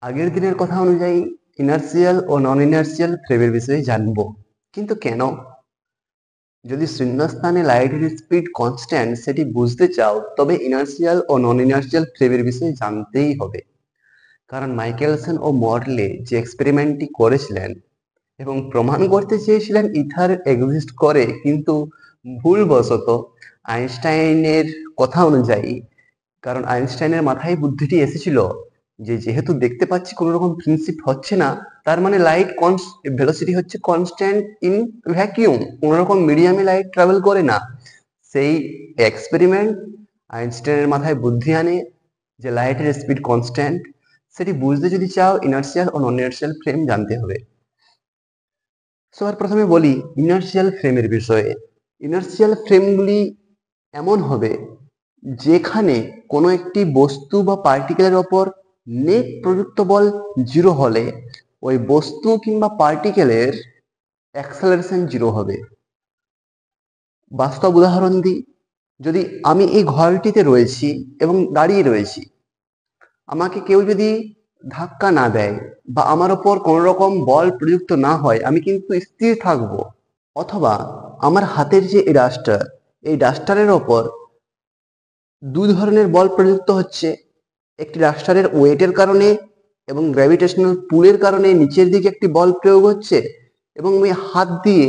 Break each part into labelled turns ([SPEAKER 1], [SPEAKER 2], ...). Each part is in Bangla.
[SPEAKER 1] আগের দিনের কথা অনুযায়ী ইনার্সিয়াল ও নন ইনার্সিয়াল ফ্রেমের বিষয়ে জানবো, কিন্তু কেন? যদি শূন্যস্থানে লাইটের স্পিড কনস্ট্যান্ট সেটি বুঝতে চাও, তবে ইনার্সিয়াল ও নন ইনার্সিয়াল ফ্রেমের বিষয়ে জানতেই হবে। কারণ মাইকেলসন ও মর্লে যে এক্সপেরিমেন্টটি করেছিলেন এবং প্রমাণ করতে চেয়েছিলেন ইথার এক্সিস্ট করে, কিন্তু ভুলবশত আইনস্টাইনের কথা অনুযায়ী, কারণ আইনস্টাইনের মাথায় বুদ্ধিটি এসেছিল যে যেহেতু দেখতে পাচ্ছি কোনো রকম প্রিন্সিপ হচ্ছে না, তার মানে লাইট ভেলোসিটি হচ্ছে কনস্ট্যান্ট ইন ভ্যাকিউম, কোনো রকম মিডিয়ামে লাইট ট্রাভেল করে না। সেই এক্সপেরিমেন্ট আইনস্টাইনের মাথায় বুদ্ধি আনে যে লাইটের স্পিড কনস্ট্যান্ট। সেটি বুঝতে যদি চাও, ইনার্সিয়াল ও নন ইনার্সিয়াল ফ্রেম জানতে হবে। সবার প্রথমে বলি ইনার্সিয়াল ফ্রেমের বিষয়ে। ইনার্সিয়াল ফ্রেমগুলি এমন হবে যেখানে কোনো একটি বস্তু বা পার্টিকেলের ওপর নেট প্রযুক্ত বল 0 হলে ওই বস্তু কিংবা পার্টিকেলের অ্যাক্সেলারেশন 0 হবে। বাস্তব উদাহরণ দিই, যদি আমি এই ঘরটিতে রয়েছি এবং দাঁড়িয়ে রয়েছি, আমাকে কেউ যদি ধাক্কা না দেয় বা আমার ওপর কোনো রকম বল প্রযুক্ত না হয়, আমি কিন্তু স্থির থাকবো। অথবা আমার হাতের যে এই ডাস্টার, এই ডাস্টারের ওপর দুই ধরনের বল প্রযুক্ত হচ্ছে। একটি ডাস্টারের ওয়েটের কারণে এবং গ্র্যাভিটেশনাল পুলের কারণে নিচের দিকে একটি বল প্রয়োগ হচ্ছে, এবং আমি হাত দিয়ে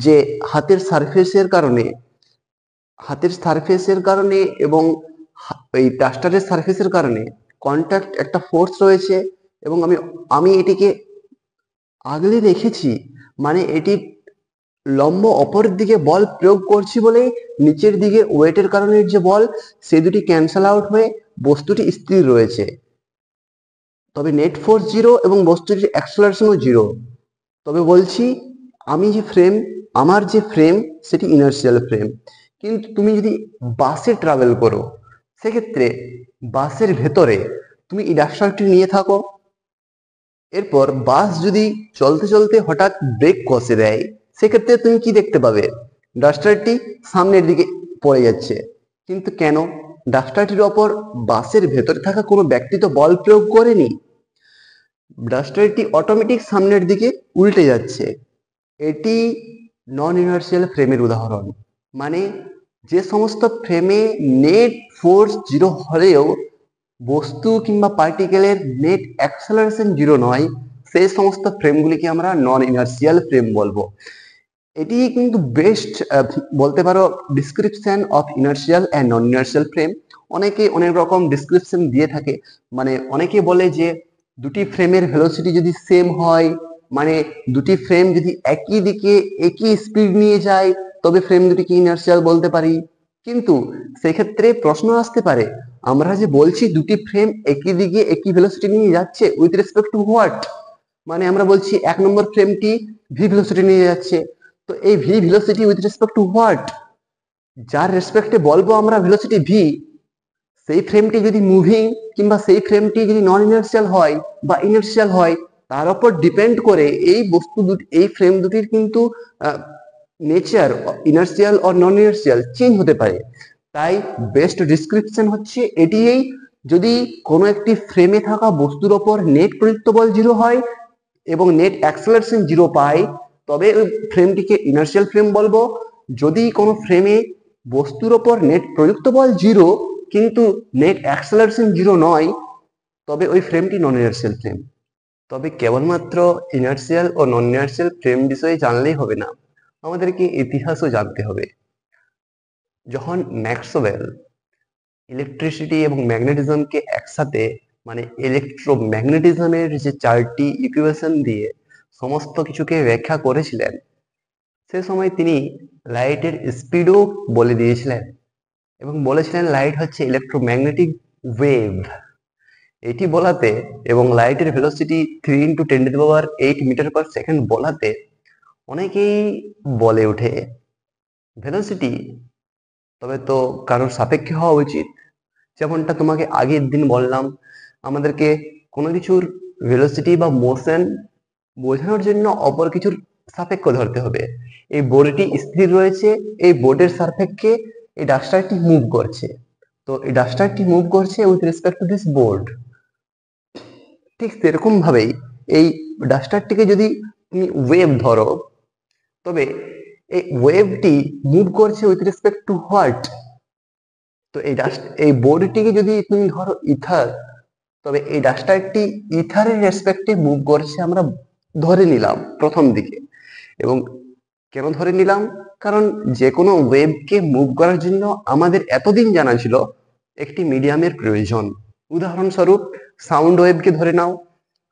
[SPEAKER 1] যে হাতের সারফেসের কারণে এবং এই ডাস্টারের সারফেসের কারণে কন্ট্যাক্ট একটা ফোর্স রয়েছে, এবং আমি আমি এটিকে আগলে রেখেছি, মানে এটি লম্ব অপরের দিকে বল প্রয়োগ করছি বলেই নিচের দিকে ওয়েটের কারণে যে বল, সে দুটি ক্যান্সেল আউট হয়ে বস্তুটি স্থির রয়েছে। তবে নেট ফোর্স 0 এবং বস্তুটির অ্যাক্সেলারেশনও 0। তবে বলছি আমার যে ফ্রেম সেটি ইনার্সিয়াল ফ্রেম। কিন্তু তুমি যদি বাসে ট্রাভেল করো, সেক্ষেত্রে বাসের ভেতরে তুমি এই ডাস্টারটি নিয়ে থাকো, এরপর বাস যদি চলতে চলতে হঠাৎ ব্রেক কষে দেয়, সেক্ষেত্রে তুমি কি দেখতে পাবে? ডাস্টারটি সামনের দিকে পড়ে যাচ্ছে। কিন্তু কেন? ডাস্টারটির ওপর বাসের ভেতরে থাকা কোনো ব্যক্তি তো বল প্রয়োগ করেনি, ডাস্টারটি অটোমেটিক সামনের দিকে উল্টে যাচ্ছে। এটি নন ইনার্সিয়াল ফ্রেমের উদাহরণ। মানে যে সমস্ত ফ্রেমে নেট ফোর্স 0 হলেও বস্তু কিংবা পার্টিকেলের নেট অ্যাক্সেলারেশন 0 নয়, সেই সমস্ত ফ্রেমগুলিকে আমরা নন ইনার্সিয়াল ফ্রেম বলবো। এটি কিন্তু বেস্ট বলতে পারো description of inertial and non inertial frame. অনেকে অনেক রকম ডিসক্রিপশন দিয়ে থাকে। মানে অনেকে বলে যে দুটি ফ্রেমের ভেলোসিটি যদি সেম হয়, মানে দুটি ফ্রেম যদি একই দিকে একই স্পিড নিয়ে যায়, তবে ফ্রেম দুটিকে ইনার্সিয়াল বলতে পারি। কিন্তু সেক্ষেত্রে প্রশ্ন আসতে পারে, আমরা যে বলছি দুটি ফ্রেম একই দিকে একই ভেলোসিটি নিয়ে যাচ্ছে, উইথ রেসপেক্ট টু হোয়াট? মানে আমরা বলছি 1 নম্বর ফ্রেমটি ভি ভেলোসিটি নিয়ে যাচ্ছে, তো এই V velocity with respect two what? যার রেসপেক্টে বলবো আমরা ভেলোসিটি ভি, সেই ফ্রেমটি যদি মুভিং কিংবা সেই ফ্রেমটি যদি নন ইনার্সিয়াল হয় বা ইনার্সিয়াল হয়, তার উপর ডিপেন্ড করে এই ফ্রেম দুটির কিন্তু nature inertial or non inertial change হতে পারে। তাই বেস্ট ডিসক্রিপশন হচ্ছে এটিই, যদি কোনো একটি ফ্রেমে থাকা বস্তুর ওপর নেট প্রযুক্ত বল 0 হয় এবং নেট অ্যাক্সেলারেশন 0 পাই, তবে ওই ফ্রেমটিকে ইনার্সিয়াল ফ্রেম বলবো। যদি কোনো ফ্রেমে বস্তুর ওপর নেট প্রযুক্ত বল 0 কিন্তু নেট অ্যাক্সেলারেশন 0 নয়, তবে ওই ফ্রেমটি নন ইনার্সিয়াল ফ্রেম। তবে কেবলমাত্র ইনার্সিয়াল ও নন ইনার্সিয়াল ফ্রেম বিষয়ে জানলেই হবে না, আমাদেরকে ইতিহাসও জানতে হবে। যখন ম্যাক্সওয়েল ইলেকট্রিসিটি এবং ম্যাগনেটিজমকে একসাথে, মানে ইলেকট্রোম্যাগনেটিজমের যে 4টি ইকুয়েশন দিয়ে সমস্ত কিছুকে ব্যাখ্যা করেছিলেন, সে সময় তিনি লাইটের স্পিডও বলে দিয়েছিলেন এবং বলেছিলেন লাইট হচ্ছে ইলেকট্রোম্যাগনেটিক ওয়েভ। এটি বলাতে এবং লাইটের ভেলোসিটি 3 × 10⁸ মিটার পার সেকেন্ড বলাতে অনেকেই বলে ওঠে ভেলোসিটি তবে তো কারোর সাপেক্ষে হওয়া উচিত। যেমনটা তোমাকে আগের দিন বললাম, আমাদেরকে কোনো কিছুর ভেলোসিটি বা মোশন বোঝানোর জন্য অপর কিছুর সাপেক্ষ ধরতে হবে। এই বোর্ডটি স্থির রয়েছে, এই বোর্ডের সাপেক্ষে এই ডাস্টারটি মুভ করছে, তো এই ডাস্টারটি মুভ করছে with respect to this board. ঠিক সেরকম ভাবেই এই ডাস্টারটিকে যদি তুমি ওয়েভ ধরো, তবে এই ওয়েভটি মুভ করছে উইথ রেসপেক্ট টু হোয়াট? তো এই বোর্ডটিকে যদি তুমি ধরো ইথার, তবে এই ডাস্টারটি ইথারের রেসপেক্টে মুভ করছে আমরা ধরে নিলাম প্রথম দিকে। এবং কেন ধরে নিলাম? কারণ যে কোনো ওয়েভকে মুভ করার জন্য আমাদের এতদিন জানা ছিল একটি মিডিয়ামের প্রয়োজন। উদাহরণস্বরূপ সাউন্ড ওয়েভকে ধরে নাও,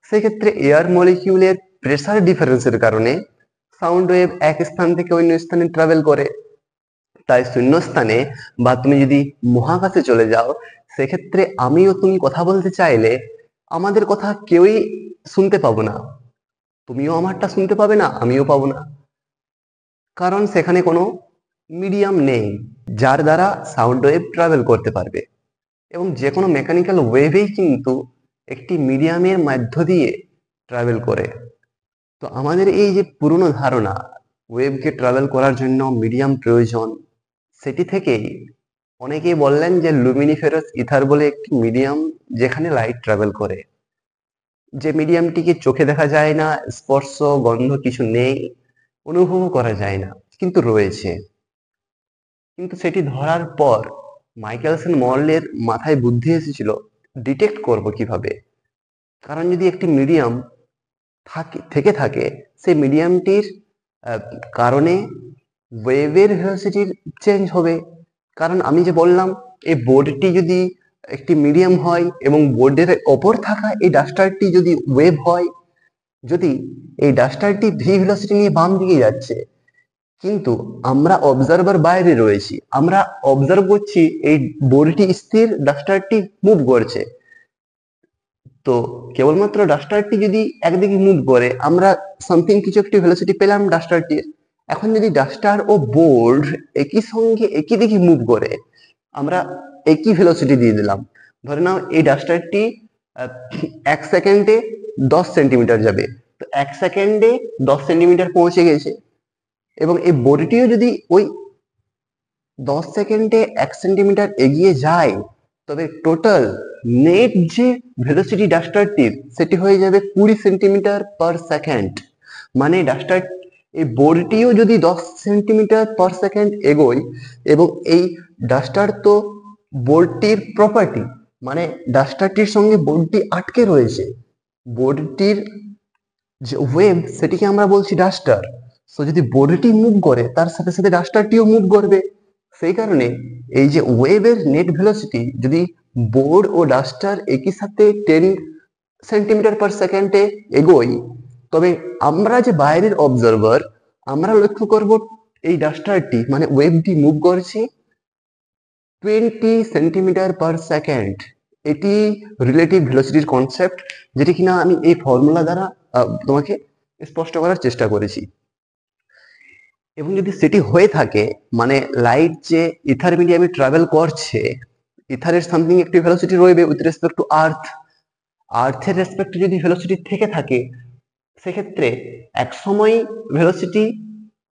[SPEAKER 1] সেক্ষেত্রে এয়ার মলিকিউলের প্রেসার ডিফারেন্সের কারণে সাউন্ড ওয়েভ এক স্থান থেকে অন্য স্থানে ট্রাভেল করে। তাই শূন্যস্থানে বা তুমি যদি মহাকাশে চলে যাও, সেক্ষেত্রে আমিও তুমি কথা বলতে চাইলে আমাদের কথা কেউই শুনতে পাবো না, তুমিও আমারটা শুনতে পাবে না, আমিও পাবো না, কারণ সেখানে কোনো মিডিয়াম নেই যার দ্বারা সাউন্ড ওয়েভ ট্রাভেল করতে পারবে। এবং যে কোনো মেকানিক্যাল ওয়েভেই কিন্তু একটি মিডিয়ামের মধ্য দিয়ে ট্রাভেল করে। তো আমাদের এই যে পুরনো ধারণা ওয়েভকে ট্রাভেল করার জন্য মিডিয়াম প্রয়োজন, সেটি থেকেই অনেকেই বললেন যে লুমিনিফেরাস ইথার বলে একটি মিডিয়াম যেখানে লাইট ট্রাভেল করে, যে মিডিয়ামটিকে চোখে দেখা যায় না, স্পর্শ গন্ধ কিছু নেই, অনুভবও করা যায় না, কিন্তু রয়েছে। কিন্তু সেটি ধরার পর মাইকেলসন মরলের মাথায় বুদ্ধি এসেছিল ডিটেক্ট করব কিভাবে। কারণ যদি একটি মিডিয়াম থেকে থাকে, সেই মিডিয়ামটির কারণে ওয়েভের ভেলোসিটির চেঞ্জ হবে। কারণ আমি যে বললাম এই বোর্ডটি যদি একটি মিডিয়াম হয় এবং বোর্ডের ওপর থাকা এই ডাস্টারটি যদি ওয়েভ হয়, যদি এই ডাস্টারটি ভি ভেলোসিটি নিয়ে বাম দিকে যাচ্ছে, কিন্তু আমরা অবজারভার বাইরে রয়েছি, আমরা অবজার্ভ করছি এই বোর্ডটি স্থির, ডাস্টারটি মুভ করছে। তো কেবলমাত্র ডাস্টারটি যদি একদিকে মুভ করে, আমরা সামথিং কিছু একটি ভেলোসিটি পেলাম ডাস্টারটির। এখন যদি ডাস্টার ও বোর্ড একই সঙ্গে একই দিকে মুভ করে, আমরা একই ভেলোসিটি দিয়ে দিলাম। ধরে নাও এই ডাস্টারটি 1 সেকেন্ডে 10 সেন্টিমিটার যাবে, তো 1 সেকেন্ডে 10 সেন্টিমিটার পৌঁছে গেছে। এবং এই বোর্ডটিও যদি ওই 10 সেকেন্ডে 1 সেন্টিমিটার এগিয়ে যায়, তবে টোটাল নেট যে ভেলোসিটি ডাস্টারটির সেটি হয়ে যাবে 20 সেন্টিমিটার পার সেকেন্ড। মানে ডাস্টার এই বোর্ডটিও যদি 10 সেন্টিমিটার পার সেকেন্ড এগোয়, এবং এই ডাস্টার তো বোর্ডটির প্রপার্টি, মানে ডাস্টারটির সঙ্গে বোর্ডটি আটকে রয়েছে, বোর্ডটির যে ওয়েভ সেটিকে আমরা বলছি ডাস্টার। সো যদি বোর্ডটি মুভ করে, তার সাথে সাথে ডাস্টারটিও মুভ করবে। সেই কারণে এই যে ওয়েভের নেট ভেলোসিটি যদি বোর্ড ও ডাস্টার একই সাথে 10 সেন্টিমিটার পার সেকেন্ডে এগোই, তবে আমরা যে বাইরের অবজারভার, আমরা লক্ষ্য করব এই ডাস্টারটি মানে ওয়েভটি মুভ করছে 20 সেন্টিমিটার পার সেকেন্ড। এটি রিলেটিভ ভেলোসিটির কনসেপ্ট, যেটি কিনা আমি এই ফর্মুলা দ্বারা তোমাকে স্পষ্ট করার চেষ্টা করেছি। এবং যদি সেটি হয়ে থাকে, মানে লাইট যে ইথার মিডিয়ামে ট্রাভেল করছে, ইথারের সামথিং একটি ভেলোসিটি রয়েছে উইথ রেসপেক্ট টু আর্থ, আর্থের রেসপেক্টে যদি ভেলোসিটি থেকে থাকে, সেক্ষেত্রে এক সময় ভেলোসিটি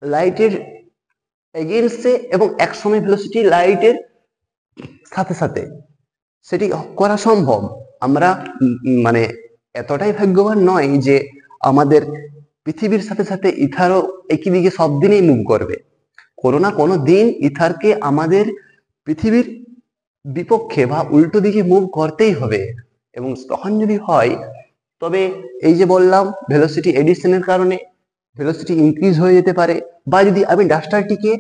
[SPEAKER 1] লাইটের এগেইনস্টে এবং এক সময় ভেলোসিটি লাইটের সাথে সাথে, সেটি করা সম্ভব। আমরা মানে এতটাই ভাগ্যবান নয় যে আমাদের পৃথিবীর সাথে সাথে ইথারও একই দিকে সব দিনেই মুভ করবে। কোনো না কোনো দিন ইথারকে আমাদের পৃথিবীর বিপক্ষে বা উল্টো দিকে মুভ করতেই হবে। এবং তখন যদি হয়, তবে এই যে বললাম ভেলোসিটি এডিশনের কারণে ভেলোসিটি ইনক্রিজ হয়ে যেতে পারে। বা যদি আমি ডাস্টারটিকে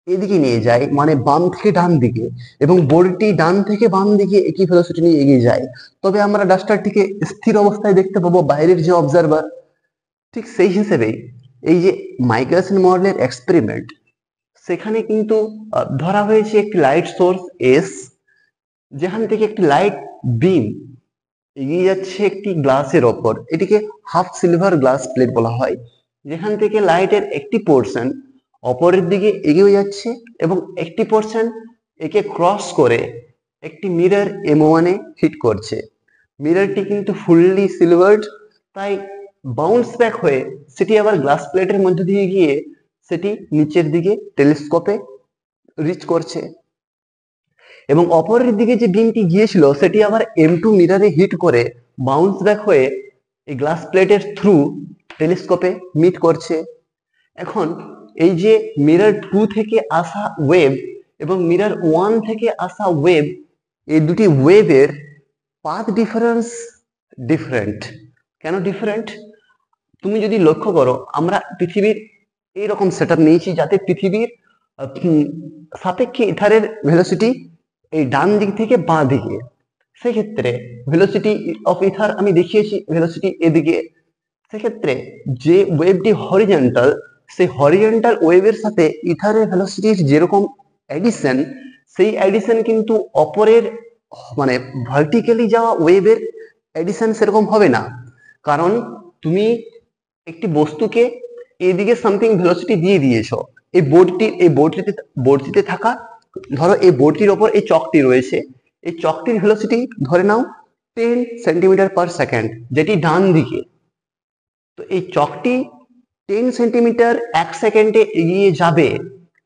[SPEAKER 1] এদিকে নিয়ে যাই, মানে বাম থেকে ডান দিকে, এবং বোর্ডটি ডান থেকে বাম দিকে একই ভেলোসিটি নিয়ে এগিয়ে যায়, তবে আমরা ডাস্টারটিকে স্থির অবস্থায় দেখতে পাবো বাইরের যে অবজারভার। ঠিক সেই হিসেবেই এই যে মাইকেলসন মডেলের এক্সপেরিমেন্ট, সেখানে কিন্তু ধরা হয়েছে একটি লাইট সোর্স এস, যেখান থেকে একটি লাইট বিম এগিয়ে যাচ্ছে একটি গ্লাসের ওপর, এটিকে হাফ সিলভার গ্লাস প্লেট বলা হয়, যেখান থেকে লাইটের একটি পোর্শন অপরের দিকে এগিয়ে যাচ্ছে এবং একটি পোর্শন একে ক্রস করে একটি মিরর M1 এ হিট করছে। মিররটি কিন্তু ফুললি সিলভার্ড, তাই বাউন্স ব্যাক হয়ে সেটি আবার গ্লাস প্লেটের মধ্যে দিয়ে গিয়ে সেটি নিচের দিকে টেলিস্কোপে রিচ করছে। এবং অপরের দিকে যে বিমটি গিয়েছিল সেটি আবার M2 মিররে হিট করে বাউন্স ব্যাক হয়ে এই গ্লাস প্লেটের থ্রু টেলিস্কোপে মিট করছে। এখন এই যে মিরর 2 থেকে আসা ওয়েভ এবং মিরর 1 থেকে আসা ওয়েভ, এই দুটি ওয়েভের পাথ ডিফারেন্স ডিফারেন্ট। কেন ডিফারেন্ট? তুমি যদি লক্ষ্য করো, আমরা পৃথিবীর এইরকম সেটআপ নিয়েছি যাতে পৃথিবীর সাপেক্ষে ইথারের ভেলোসিটি এই ডান দিক থেকে বাঁ দিকে। সেক্ষেত্রে ভেলোসিটি অফ ইথার আমি দেখিয়েছি ভেলোসিটি এদিকে। সেক্ষেত্রে যে ওয়েভটি হরিজন্টাল, সেই হরিজন্টাল ওয়েভের সাথে ইথারের ভেলোসিটির যেরকম অ্যাডিশন, সেই অ্যাডিশন কিন্তু অপরের মানে ভার্টিক্যালি যাওয়া ওয়েভের অ্যাডিশন সেরকম হবে না। কারণ তুমি একটি বস্তুকে এদিকে সামথিং ভেলোসিটি দিয়ে দিয়েছো, এই বোর্ডটিতে থাকা, ধরো এই বোর্ডটির ওপর এই চকটি রয়েছে, এই চকটির ভেলোসিটি ধরে নাও 10 সেন্টিমিটার পার সেকেন্ড, যেটি ডান দিকে। তো এই চকটি 10 সেন্টিমিটার 1 সেকেন্ডে এগিয়ে যাবে।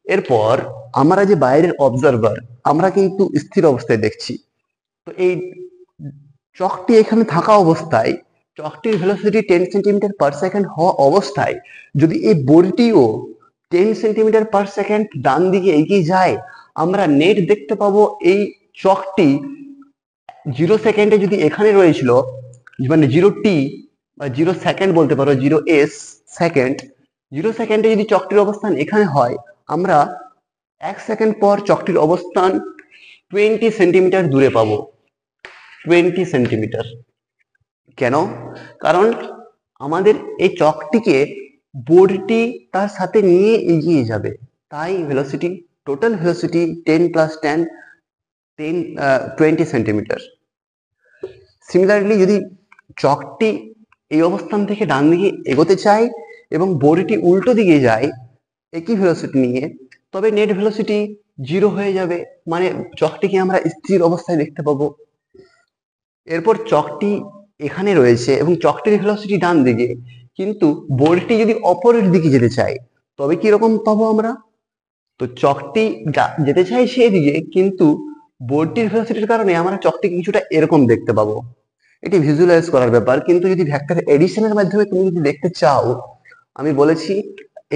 [SPEAKER 1] এরপর আমরা যে বাইরের অবজারভার, আমরা কিন্তু স্থির অবস্থায় দেখছি। তো এই চকটি এখানে থাকা অবস্থায়, চকটির ভেলোসিটি 10 সেন্টিমিটার পার সেকেন্ড হওয়া অবস্থায় যদি এই বোর্ডটিও 10 সেন্টিমিটার পার সেকেন্ড ডান দিকে এগিয়ে যায়, আমরা নেট দেখতে পাবো এই চকটি 0 সেকেন্ডে যদি এখানে রয়েছিল, মানে 0t বা 0 সেকেন্ড বলতে পারো, 0s সেকেন্ড, 0 সেকেন্ডে যদি চকটির অবস্থান এখানে হয়, আমরা 1 সেকেন্ড পর চকটির অবস্থান 20 সেন্টিমিটার দূরে পাবো। 20 সেন্টিমিটার। কেন? কারণ আমাদের এই চকটিকে বোর্ডটি তার সাথে নিয়ে এগিয়ে যাবে, তাই velocity, total velocity 10 plus 10 20 centimetre. Similarly যদি চকটি এই অবস্থান থেকে ডান দিকে এগোতে চায় এবং বোর্ডটি উল্টো দিকে যায় একই ভেলোসিটি নিয়ে, তবে নেট ভেলোসিটি 0 হয়ে যাবে, মানে চকটিকে আমরা স্থির অবস্থায় দেখতে পাবো। এরপর চকটি এখানে রয়েছে এবং চকটির ভেলোসিটি ডান দিকে, কিন্তু বোর্ডটি যদি অপরের দিকে যেতে চায় তবে কি রকম পাবো আমরা? তো চকটি যেতে চাইছে এদিকে, কিন্তু বোর্ডটির ভেলোসিটির কারণে আমরা চকটিকে কিছুটা এরকম দেখতে পাবো। এটি ভিজুয়ালাইজ করার ব্যাপার, কিন্তু যদি ভেক্টর এডিশনের মাধ্যমে তুমি যদি দেখতে চাও, আমি বলেছি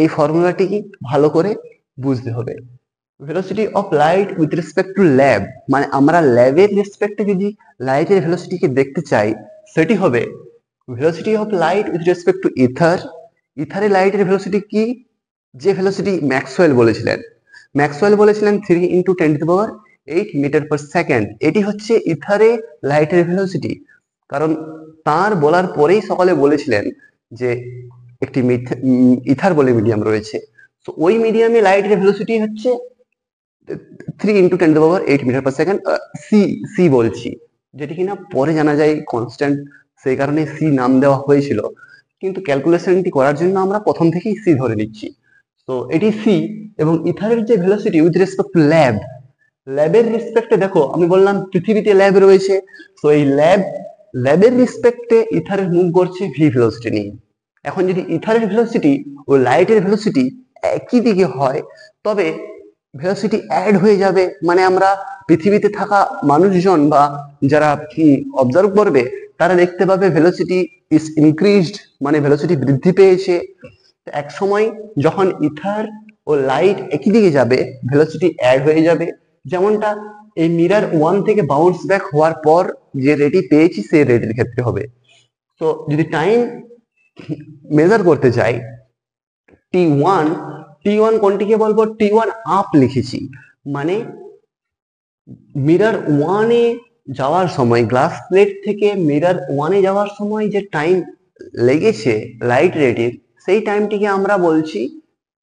[SPEAKER 1] এই ফর্মুলাটি কি ভালো করে বুঝতে হবে। Velocity of light with respect to lab, মানে আমরা ল্যাবের রেসপেক্টে যদি লাইটের ভেলোসিটিকে দেখতে চাই, সেটি হবে velocity of light with respect to ether. ইথারে লাইটের ভেলোসিটি কি? যে ভেলোসিটি ম্যাক্সওয়েল বলেছিলেন, 3 × 10⁸ মিটার পার সেকেন্ড। এটি হচ্ছে ইথারে লাইটের ভেলোসিটি। কারণ তার বলার পরেই সকলে বলেছিলেন যে একটি ইথার বলে মিডিয়াম রয়েছে, তো ওই মিডিয়ামে লাইটের ভেলোসিটি হচ্ছে 3 × 10⁸ মিটার পার সেকেন্ড। সি বলছি, যেটি কিনা পরে জানা যায় কনস্ট্যান্ট, সেই কারণে সি নাম দেওয়া হয়েছিল, কিন্তু ক্যালকুলেশনটি করার জন্য আমরা প্রথম থেকেই সি ধরে নিচ্ছি। তো এটি সি। এবং ইথারের যে velocity with respect to lab, ল্যাবের রেসপেক্টে দেখো আমি বললাম পৃথিবীতে ল্যাব রয়েছে, তো এই ল্যাবের রেসপেক্টে ইথারের মুভ করছে ভি ভেলোসিটি নিয়ে। এখন যদি ইথারের ভেলোসিটি ও লাইটের ভেলোসিটি একই দিকে হয়, তবে ভেলোসিটি অ্যাড হয়ে যাবে, মানে আমরা পৃথিবীতে থাকা মানুষজন বা যারা অবজার্ভ করবে তারা দেখতে পাবে ভেলোসিটি ইজ ইনক্রিজড, মানে ভেলোসিটি বৃদ্ধি পেয়েছে। এক সময় যখন ইথার ও লাইট একই দিকে যাবে, ভেলোসিটি অ্যাড হয়ে যাবে, যেমনটা এই মিরর 1 থেকে বাউন্স ব্যাক হওয়ার পর যে রেটই পেয়েছি সেই রেটের ক্ষেত্রে হবে। তো যদি টাইম মেজার করতে চাই, টি ওয়ান কোনটিকে বলবো? টি1 আপ লিখেছি, মানে মিরর 1-এ যাওয়ার সময়, গ্লাস প্লেট থেকে মিরর 1-এ যাওয়ার সময় যে টাইম লেগেছে লাইট রেটের, সেই টাইমটিকে আমরা বলছি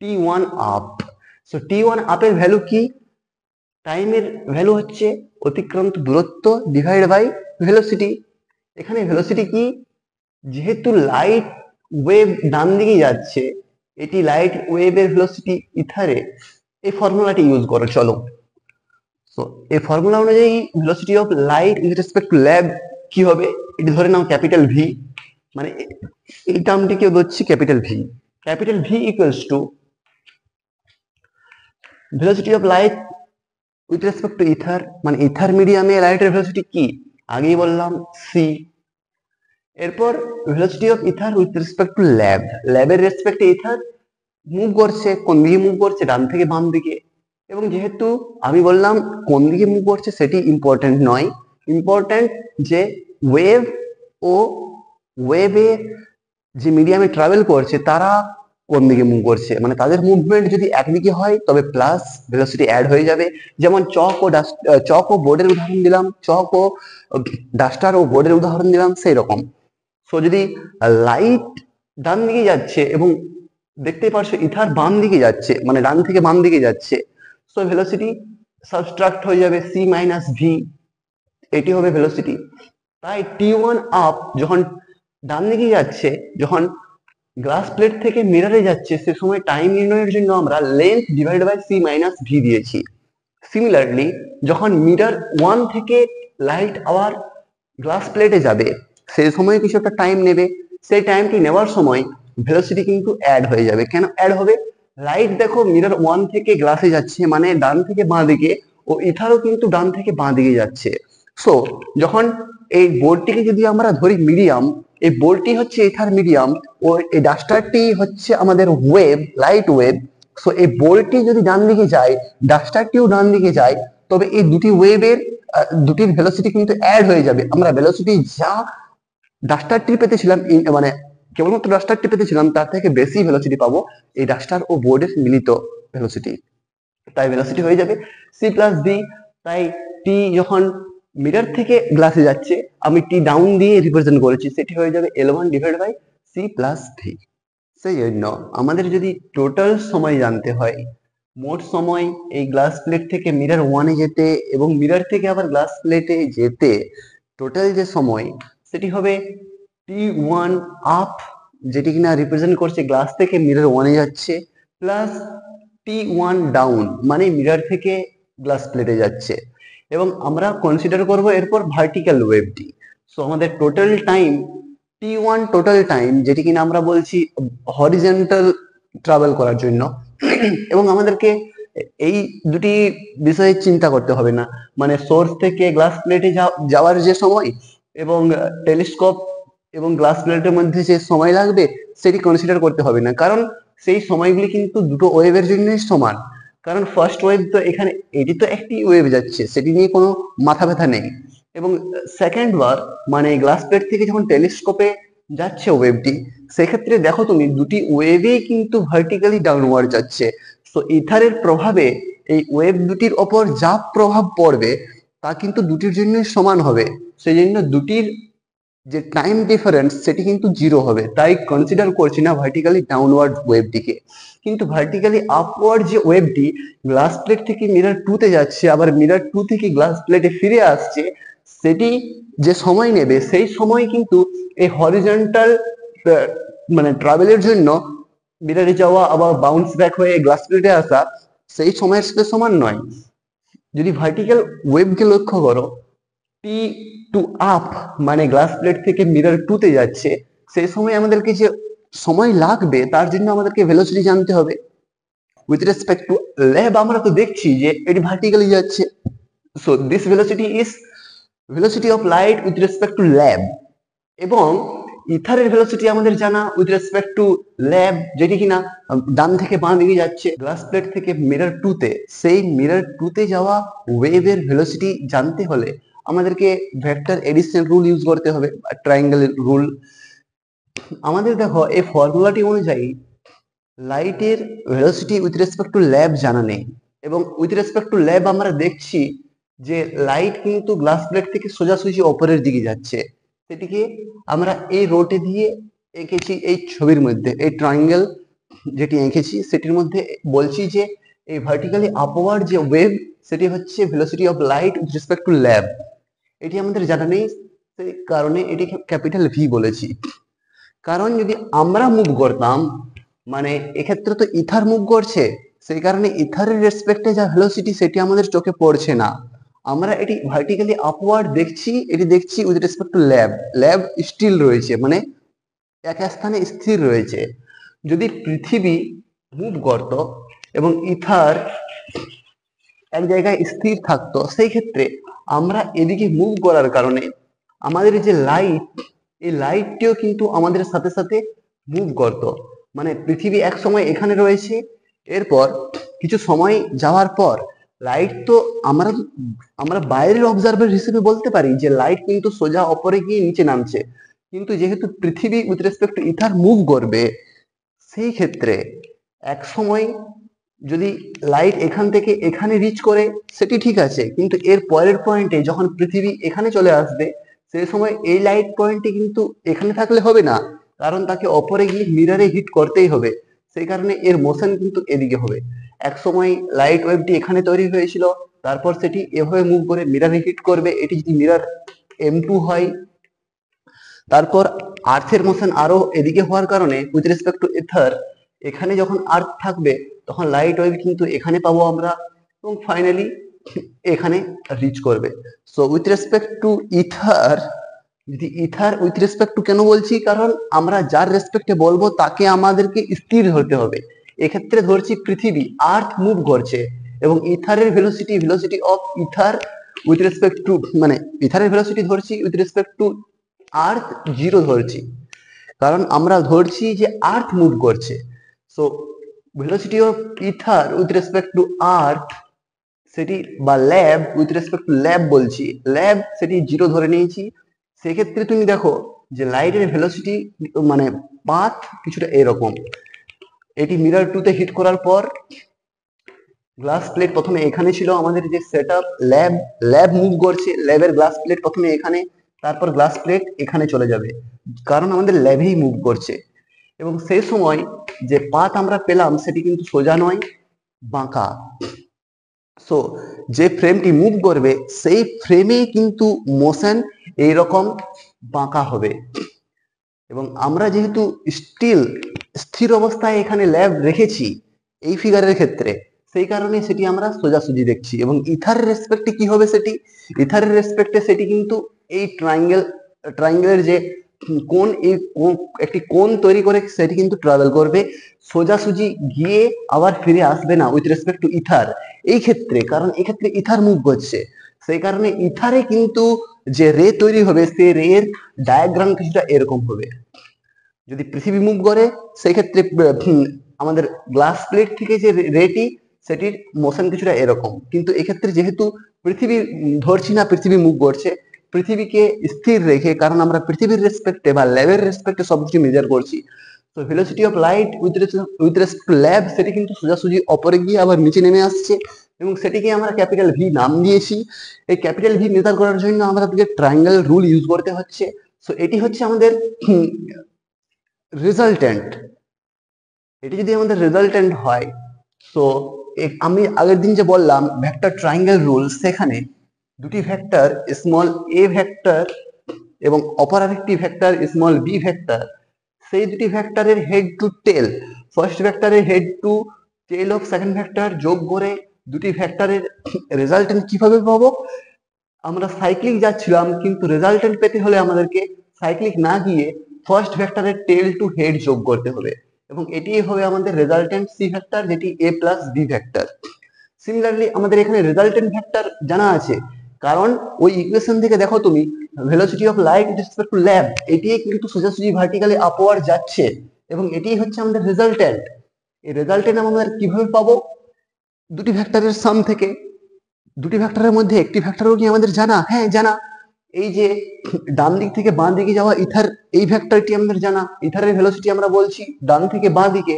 [SPEAKER 1] টি1 আপ। সো টি1 আপের ভ্যালু কি? টাইমের ভ্যালু হচ্ছে অতিক্রান্ত দূরত্ব ডিভাইড বাই ভেলোসিটি। এখানে ভেলোসিটি কি? যেহেতু লাইট ওয়েভ ডান দিকে যাচ্ছে, এটি লাইট ওয়েভের ভেলোসিটি ইথারে, এই ফর্মুলাটি ইউজ করো চলো। তো এই ফর্মুলা অনুযায়ী velocity of light with respect to lab কি হবে? এটি ধরে নাও ক্যাপিটাল ভি, মানে এই টার্মটিকে ধরছি capital V. Capital V equals to velocity of light with respect to ether, মানে ইথার মিডিয়ামে লাইটের ভেলোসিটি কি? আগেই বললাম সি। এরপর velocity of ether with respect to lab, ল্যাবের রেসপেক্টে ইথার মুভ করছে, কোন দিকে মুভ করছে, ডান থেকে বাম দিকে। এবং যেহেতু আমি বললাম কোন দিকে মুভ করছে সেটি ইম্পর্টেন্ট নয়, ইম্পর্টেন্ট যে ওয়েভ ও ওয়েভে যে মিডিয়ামে ট্রাভেল করছে তারা কোন দিকে মুভ করছে, মানে তাদের মুভমেন্ট যদি একদিকে হয় তবে প্লাস ভেলোসিটি অ্যাড হয়ে যাবে। যেমন চক ও বোর্ডের উদাহরণ দিলাম, চক ও ডাস্টার ও বোর্ডের উদাহরণ দিলাম, সেই রকম। সো যদি লাইট ডান দিকে যাচ্ছে এবং দেখতেই পারছো ইথার বাম দিকে যাচ্ছে, মানে ডান থেকে বাম দিকে যাচ্ছে, সো ভেলোসিটি সাবট্রাক্ট হয়ে যাবে সি মাইনাস ভি, এটি হবে ভেলোসিটি। তাই টি ওয়ান আপ যখন ডান দিকে যাচ্ছে, যখন গ্লাস প্লেট থেকে মিররে যাচ্ছে, সে সময় টাইম নির্ণয়ের জন্য আমরা length divide by C minus V দিয়েছি। সিমিলারলি যখন মিরর ওয়ান থেকে লাইট আওয়ার গ্লাস প্লেটে যাবে সেই সময় কিছু একটা টাইম নেবে, সেই টাইমটি নেওয়ার সময় ভেলোসিটি কিন্তু অ্যাড হয়ে যাবে। কেন অ্যাড হবে? লাইট দেখো মিরর ওয়ান থেকে গ্লাসে যাচ্ছে, মানে ডান থেকে বাঁ দিকে, ও ইথারও কিন্তু ডান থেকে বাঁ দিকে যাচ্ছে। সো যখন এই বোর্ডটিকে যদি আমরা ধরি মিডিয়াম, এই বোর্ডটি হচ্ছে ইথার মিডিয়াম ও এই ডাস্টারটি হচ্ছে আমাদের ওয়েভ, লাইট ওয়েভ। সো এই বোর্ডটি যদি ডান দিকে যায়, ডাস্টারটিও ডান দিকে যায়, তবে এই দুটি ওয়েভের দুটির ভেলোসিটি কিন্তু অ্যাড হয়ে যাবে। আমরা ভেলোসিটি যা ডাস্টারটি পেতেছিলাম, মানে কেবলমাত্র ডাস্টারটি পেতেছিলাম, তার থেকে বেশি ভেলোসিটি পাবো এই ডাস্টার ও বোর্ডের মিলিত ভেলোসিটি। তাই ভেলোসিটি হয়ে যাবে সি প্লাস ভি। তাই টি যখন মিরর থেকে গ্লাসে যাচ্ছে, আমি টি ডাউন দিয়ে রিপ্রেজেন্ট করেছি, সেটি হয়ে যাবে L one divide by C plus V. সেই জন্য আমাদের যদি টোটাল সময় জানতে হয়, মোট সময় এই গ্লাস প্লেট থেকে মিরর ওয়ানে যেতে এবং মিরর থেকে আবার গ্লাস প্লেটে যেতে, টোটাল যে সময় সেটি হবে টি ওয়ান আপ, যেটি কিনা রিপ্রেজেন্ট করছে গ্লাস থেকে মিরর ওয়ানে যাচ্ছে, প্লাস টি ওয়ান ডাউন, মানে মিরর থেকে গ্লাস প্লেটে যাচ্ছে। এবং আমরা কনসিডার করব এরপর ভার্টিক্যাল ওয়েভটি। সো আমাদের total time T one, total time যেটি কিনা আমরা বলছি হরিজন্টাল ট্রাভেল করার জন্য। এবং আমাদেরকে এই দুটি বিষয়ে চিন্তা করতে হবে না, মানে সোর্স থেকে গ্লাস প্লেটে যাওয়ার যে সময় এবং টেলিস্কোপ এবং গ্লাস প্লেটের মধ্যে যে সময় লাগবে সেটি কনসিডার করতে হবে না, কারণ সেই সময়গুলি কিন্তু দুটো ওয়েভের জন্যই সমান। কারণ ফার্স্ট ওয়েভ তো এখানে, এটি তো একটি ওয়েভ যাচ্ছে, সেটি নিয়ে কোনো মাথা ব্যথা নেই। এবং সেকেন্ড বার মানে গ্লাস প্লেট থেকে যখন টেলিস্কোপে যাচ্ছে ওয়েভটি, সেক্ষেত্রে দেখো তুমি দুটি ওয়েভেই কিন্তু ভার্টিক্যালি ডাউনওয়ার্ড যাচ্ছে। তো ইথারের প্রভাবে এই ওয়েভ দুটির ওপর যা প্রভাব পড়বে তা কিন্তু দুটির জন্যই সমান হবে। সেই জন্য দুটির যে টাইম ডিফারেন্স সেটি কিন্তু জিরো হবে। তাই কনসিডার করছি না ভার্টিক্যালি ডাউনওয়ার্ড ওয়েভটিকে। কিন্তু ভার্টিক্যালি আপওয়ার্ড যে ওয়েভটি গ্লাস প্লেট থেকে মিরর টু তে যাচ্ছে, আবার মিরর টু থেকে গ্লাস প্লেটে ফিরে আসছে, সেটি যে সময় নেবে সেই সময় কিন্তু এই হরিজন্টাল মানে ট্রাভেলের জন্য মিররে যাওয়া আবার বাউন্স ব্যাক হয়ে গ্লাস প্লেটে আসা সেই সময়ের সাথে সমান নয়। যদি ভার্টিক্যাল ওয়েভকে লক্ষ্য করো, টি টু আপ মানে গ্লাস প্লেট থেকে মিরর টু তে যাচ্ছে, সেই সময় আমাদেরকে যে সময় লাগবে তার জন্য আমাদেরকে ভেলোসিটি জানতে হবে। উইথ রেসপেক্ট টু ল্যাব আমরা তো দেখছি যে এটি ভার্টিক্যালি যাচ্ছে, so this velocity is velocity of light with respect to lab. এবং ইথারের ভেলোসিটি আমাদের জানা উইথ রেসপেক্ট টু ল্যাব, যেটি কিনা ডান থেকে বাঁ দিকে যাচ্ছে গ্লাস প্লেট থেকে মিরর টু তে। সেই মিরর টু তে যাওয়া ওয়েভের ভেলোসিটি জানতে হলে আমাদেরকে ভেক্টর এডিশন রুল ইউজ করতে হবে, ট্রায়াঙ্গেল রুল। আমাদের দেখো এই ফর্মুলাটি অনুযায়ী লাইটের velocity with respect to lab জানা নেই, এবং উইথ রেসপেক্ট টু ল্যাব আমরা দেখছি যে লাইট কিন্তু গ্লাস প্লেট থেকে সোজাসুজি ওপরের দিকে যাচ্ছে। সেটিকে আমরা এই রোটে দিয়ে এঁকেছি এই ছবির মধ্যে, এই ট্রায়াঙ্গেল যেটি এঁকেছি সেটির মধ্যে বলছি যে এই ভার্টিক্যালি আপওয়ার্ড যে ওয়েভ সেটি হচ্ছে velocity of light with respect to lab. এটি আমাদের জানা নেই, সেই কারণে এটি ক্যাপিটাল ভি বলেছি। কারণ যদি আমরা মুভ করতাম, মানে এক্ষেত্রে তো ইথার মুভ করছে, সেই কারণে ইথারের রেসপেক্টে যা ভেলোসিটি সেটি আমাদের চোখে পড়ছে না। আমরা এটি ভার্টিক্যালি আপওয়ার্ড দেখছি, এটি দেখছি with respect to lab. Lab still রয়েছে, মানে এক স্থানে স্থির রয়েছে। যদি পৃথিবী মুভ করত এবং ইথার এক জায়গায় স্থির থাকতো, সেই ক্ষেত্রে আমরা এদিকে মুভ করার কারণে আমাদের যে লাইট এই লাইটটিও কিন্তু আমাদের সাথে সাথে মুভ করতো। মানে পৃথিবী এক সময় এখানে রয়েছে, এরপর কিছু সময় যাওয়ার পর লাইট তো আমরা আমরা বাইরের অবজারভার হিসেবে বলতে পারি যে লাইট কিন্তু সোজা ওপরে গিয়ে নিচে নামছে, কিন্তু যেহেতু পৃথিবী with respect to ether move করবে, সেই ক্ষেত্রে এক সময় যদি লাইট এখান থেকে এখানে রিচ করে সেটি ঠিক আছে, কিন্তু এর পরের পয়েন্টে যখন পৃথিবী এখানে চলে আসবে সেই সময় এই লাইট পয়েন্টটি কিন্তু এখানে থাকলে হবে না, কারণ তাকে অপরে গিয়ে মিররে হিট করতেই হবে। সেই কারণে এর মোশন কিন্তু এদিকে হবে। এক সময় লাইট ওয়েভটি এখানে তৈরি হয়েছিল, তারপর সেটি এভাবে মুভ করে মিররে হিট করবে, এটি যদি মিরর M2 হয়, তারপর আর্থের মোশন আরো এদিকে হওয়ার কারণে উইথ রেসপেক্ট টু ইথার এখানে যখন আর্থ থাকবে তখন লাইট ওয়েভ কিন্তু এখানে পাবো আমরা, এবং ফাইনালি এখানে রিচ করবে। So with respect to ether, যদি ইথার উইথ রেসপেক্ট টু কেন বলছি, কারণ আমরা যার রেসপেক্টে বলবো তাকে আমাদেরকে স্থির ধরতে হবে। এক্ষেত্রে ধরছি পৃথিবী, আর্থ মুভ করছে, এবং ইথারের velocity, velocity of ether with respect to, মানে ইথারের ভেলোসিটি ধরছি উইথ রেসপেক্ট টু আর্থ 0 ধরছি, কারণ আমরা ধরছি যে আর্থ মুভ করছে। So velocity of ether with respect to earth, সেটি বা lab with respect to lab বলছি, ল্যাব সেটি 0 ধরে নিয়েছি। সেক্ষেত্রে তুমি দেখো যে লাইটের ভেলোসিটি মানে পাথ কিছুটা এরকম, এটি মিরর 2 তে হিট করার পর গ্লাস প্লেট প্রথমে এখানে ছিল আমাদের যে সেটআপ, ল্যাব ল্যাব মুভ করছে, ল্যাবের গ্লাস প্লেট প্রথমে এখানে, তারপর গ্লাস প্লেট এখানে চলে যাবে, কারণ আমাদের ল্যাবেই মুভ করছে। এবং সেই সময় যে পাথ আমরা পেলাম সেটি কিন্তু সোজা নয়, বাঁকা। সো যে ফ্রেমটি মুভ করবে সেই ফ্রেমে কিন্তু মোশন এইরকম বাঁকা হবে, এবং আমরা যেহেতু স্টিল স্থির অবস্থায় এখানে ল্যাব রেখেছি এই ফিগারের ক্ষেত্রে, সেই কারণে সেটি আমরা সোজাসুজি দেখছি। এবং ইথারের রেসপেক্টে কি হবে, সেটি ইথারের রেসপেক্টে সেটি কিন্তু এই ট্রায়াঙ্গেলের যে কোণ, এই একটি কোণ তৈরি করে সেটি কিন্তু ট্রাভেল করবে, সোজাসুজি গিয়ে আবার ফিরে আসবে না উইথ রেসপেক্ট টু ইথার এই ক্ষেত্রে, কারণ এক্ষেত্রে ইথার মুভ করছে। সেই কারণে ইথারে কিন্তু যে রে তৈরি হবে সেই রে এর ডায়াগ্রাম কিছুটা এরকম হবে। যদি পৃথিবী মুভ করে সেই ক্ষেত্রে আমাদের গ্লাস প্লেট থেকে যে রেটি সেটির মোশন কিছুটা এরকম, কিন্তু এক্ষেত্রে যেহেতু পৃথিবী ধরছি না, পৃথিবী মুভ করছে, পৃথিবীকে স্থির রেখে, কারণ আমরা পৃথিবীর রেসপেক্টে বা ল্যাবের রেসপেক্টে সবকিছু মেজার করছি। তো velocity of light with respect to lab সেটি কিন্তু সোজাসুজি অপরে গিয়ে আবার নিচে নেমে আসছে, এবং সেটিকে আমরা ক্যাপিটাল ভি নাম দিয়েছি। এই ক্যাপিটাল ভি নির্ধারণ করার জন্য আমাদেরকে ট্রায়াঙ্গেল রুল ইউজ করতে হচ্ছে। সো এটি হচ্ছে আমাদের রেজাল্টেন্ট। এটি যদি আমাদের রেজাল্টেন্ট হয়, সো আমি আগের দিন যে বললাম ভেক্টর ট্রায়াঙ্গেল রুল, সেখানে দুটি ভেক্টর স্মল এ ভেক্টর এবং অপর আরেকটি ভেক্টর স্মল বি ভেক্টর, সেই দুটি ভেক্টরের হেড টু টেল, ফার্স্ট ভেক্টরের head to tail of second vector যোগ করে দুটি ভেক্টরের রেজাল্টেন্ট কিভাবে পাবো, আমরা সাইক্লিক যাচ্ছিলাম, কিন্তু রেজাল্টেন্ট পেতে হলে আমাদেরকে সাইক্লিক না গিয়ে ফার্স্ট ভেক্টরের টেল টু হেড যোগ করতে হবে, এবং এটি হবে আমাদের রেজাল্টেন্ট সি ভেক্টর, যেটি এ প্লাস বি ভেক্টর। সিমিলারলি আমাদের এখানে রেজাল্টেন্ট ভেক্টর জানা আছে, কারণ ওই ইকুয়েশন থেকে দেখো তুমি velocity of light with respect to lab, এটি কিন্তু সোজাসুজি ভার্টিক্যালি আপওয়ার্ড যাচ্ছে, এবং এটি হচ্ছে আমাদের রেজাল্টেন্ট। এই রেজাল্টেন্ট আমরা কিভাবে পাবো, দুটি ভেক্টরের সাম থেকে। দুটি ভেক্টরের মধ্যে একটি ভেক্টরও কি আমাদের জানা? হ্যাঁ জানা, এই যে ডান দিক থেকে বাঁ দিকে যাওয়া ইথার, এই ভেক্টরটি আমাদের জানা, ইথারের ভেলোসিটি আমরা বলছি ডান থেকে বাঁ দিকে।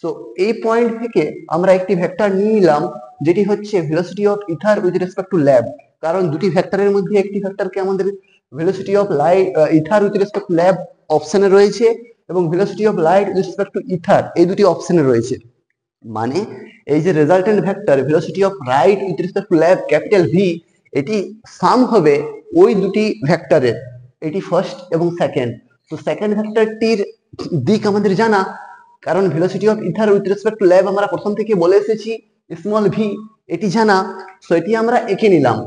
[SPEAKER 1] সো এই পয়েন্ট থেকে আমরা একটি ভেক্টর নিয়ে নিলাম যেটি হচ্ছে velocity of ether with respect to lab, কারণ দুটি ভেক্টরের মধ্যে একটি ভেক্টরকে আমাদের velocity of light ether with respect to lab অপশনে রয়েছে, এবং velocity of light with respect to ether এই দুটি অপশনে রয়েছে। মানে এই যে resultant vector velocity of right with respect to lab capital V, এটি সাম হবে ওই দুটি ভেক্টরের, এটি ফার্স্ট এবং সেকেন্ড। তো সেকেন্ড ভেক্টরটির দিক আমাদের জানা, কারণ velocity of ether with respect to lab আমরা প্রথম থেকে বলে এসেছি স্মল ভি, এটি জানা। সো এটি আমরা এঁকে নিলাম,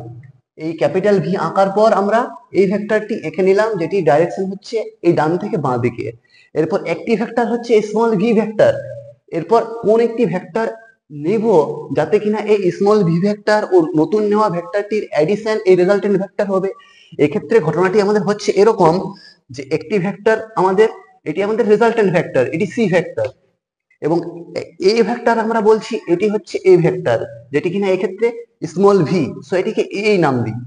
[SPEAKER 1] এই ক্যাপিটাল ভি আঁকার পর আমরা এই ভেক্টরটি এঁকে নিলাম, যেটি ডাইরেকশন হচ্ছে এই ডান থেকে বাঁ দিকে। এরপর একটি ভেক্টর হচ্ছে স্মল ভি ভেক্টর, এরপর কোন একটি ভেক্টর নেব যাতে কিনা এই স্মল ভি ভেক্টর ও নতুন নেওয়া ভেক্টরটির অ্যাডিশন এই রেজাল্টেন্ট ভেক্টর হবে। এক্ষেত্রে ঘটনাটি আমাদের হচ্ছে এরকম, যে একটি ভেক্টর আমাদের, এটি আমাদের রেজাল্টেন্ট ভেক্টর, এটি সি ভেক্টর, এবং এ ভেক্টর আমরা বলছি এটি হচ্ছে এ ভেক্টর, যেটি কিনা এক্ষেত্রে স্মল ভি, সো এটিকে এই নাম দিই।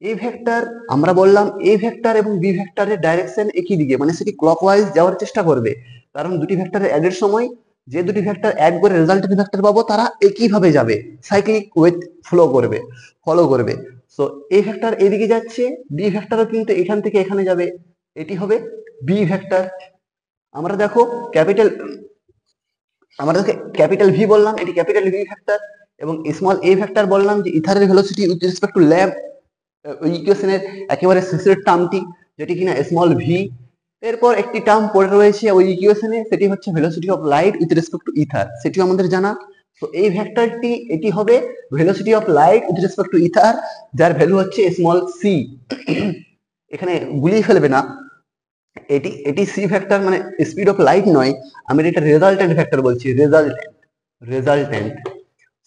[SPEAKER 1] এ ভেক্টর আমরা বললাম এ ভেক্টর এবং বি ভেক্টরের ডাইরেকশন একই দিকে, মানে সেটি ক্লকওয়াইজ যাওয়ার চেষ্টা করবে, কারণ দুটি ভেক্টরের অ্যাডের সময় যে দুটি ভেক্টর অ্যাড করে রেজাল্টেন্ট ভেক্টর পাবো তারা একই ভাবে যাবে, সাইক্লিক ওয়েথ ফলো করবে। সো এ ভেক্টর এদিকে যাচ্ছে, বি ভেক্টরও কিন্তু এখান থেকে এখানে যাবে, এটি হবে বি ভেক্টর। আমরা দেখো ক্যাপিটাল ভি বললাম, এটি ক্যাপিটাল ভি ভেক্টর, এবং স্মল এ ভেক্টর বললাম যে ইথারের velocity with respect to lab, ওই ইকুয়েশনের একেবারে শেষের টার্মটি যেটি কিনা স্মল ভি। এরপর একটি টার্ম পড়ে রয়েছে ওই ইকুয়েশনে, সেটি হচ্ছে velocity of light with respect to ether, সেটিও আমাদের জানা। তো এই ভেক্টরটি এটি হবে velocity of light with respect to ether, যার ভ্যালু হচ্ছে স্মল সি। এখানে গুলিয়ে ফেলবে না, এটি এটি সি ভেক্টর মানে স্পিড অফ লাইট নয়, আমি এটা রেজাল্টেন্ট ভেক্টর বলছি, রেজাল্টেন্ট।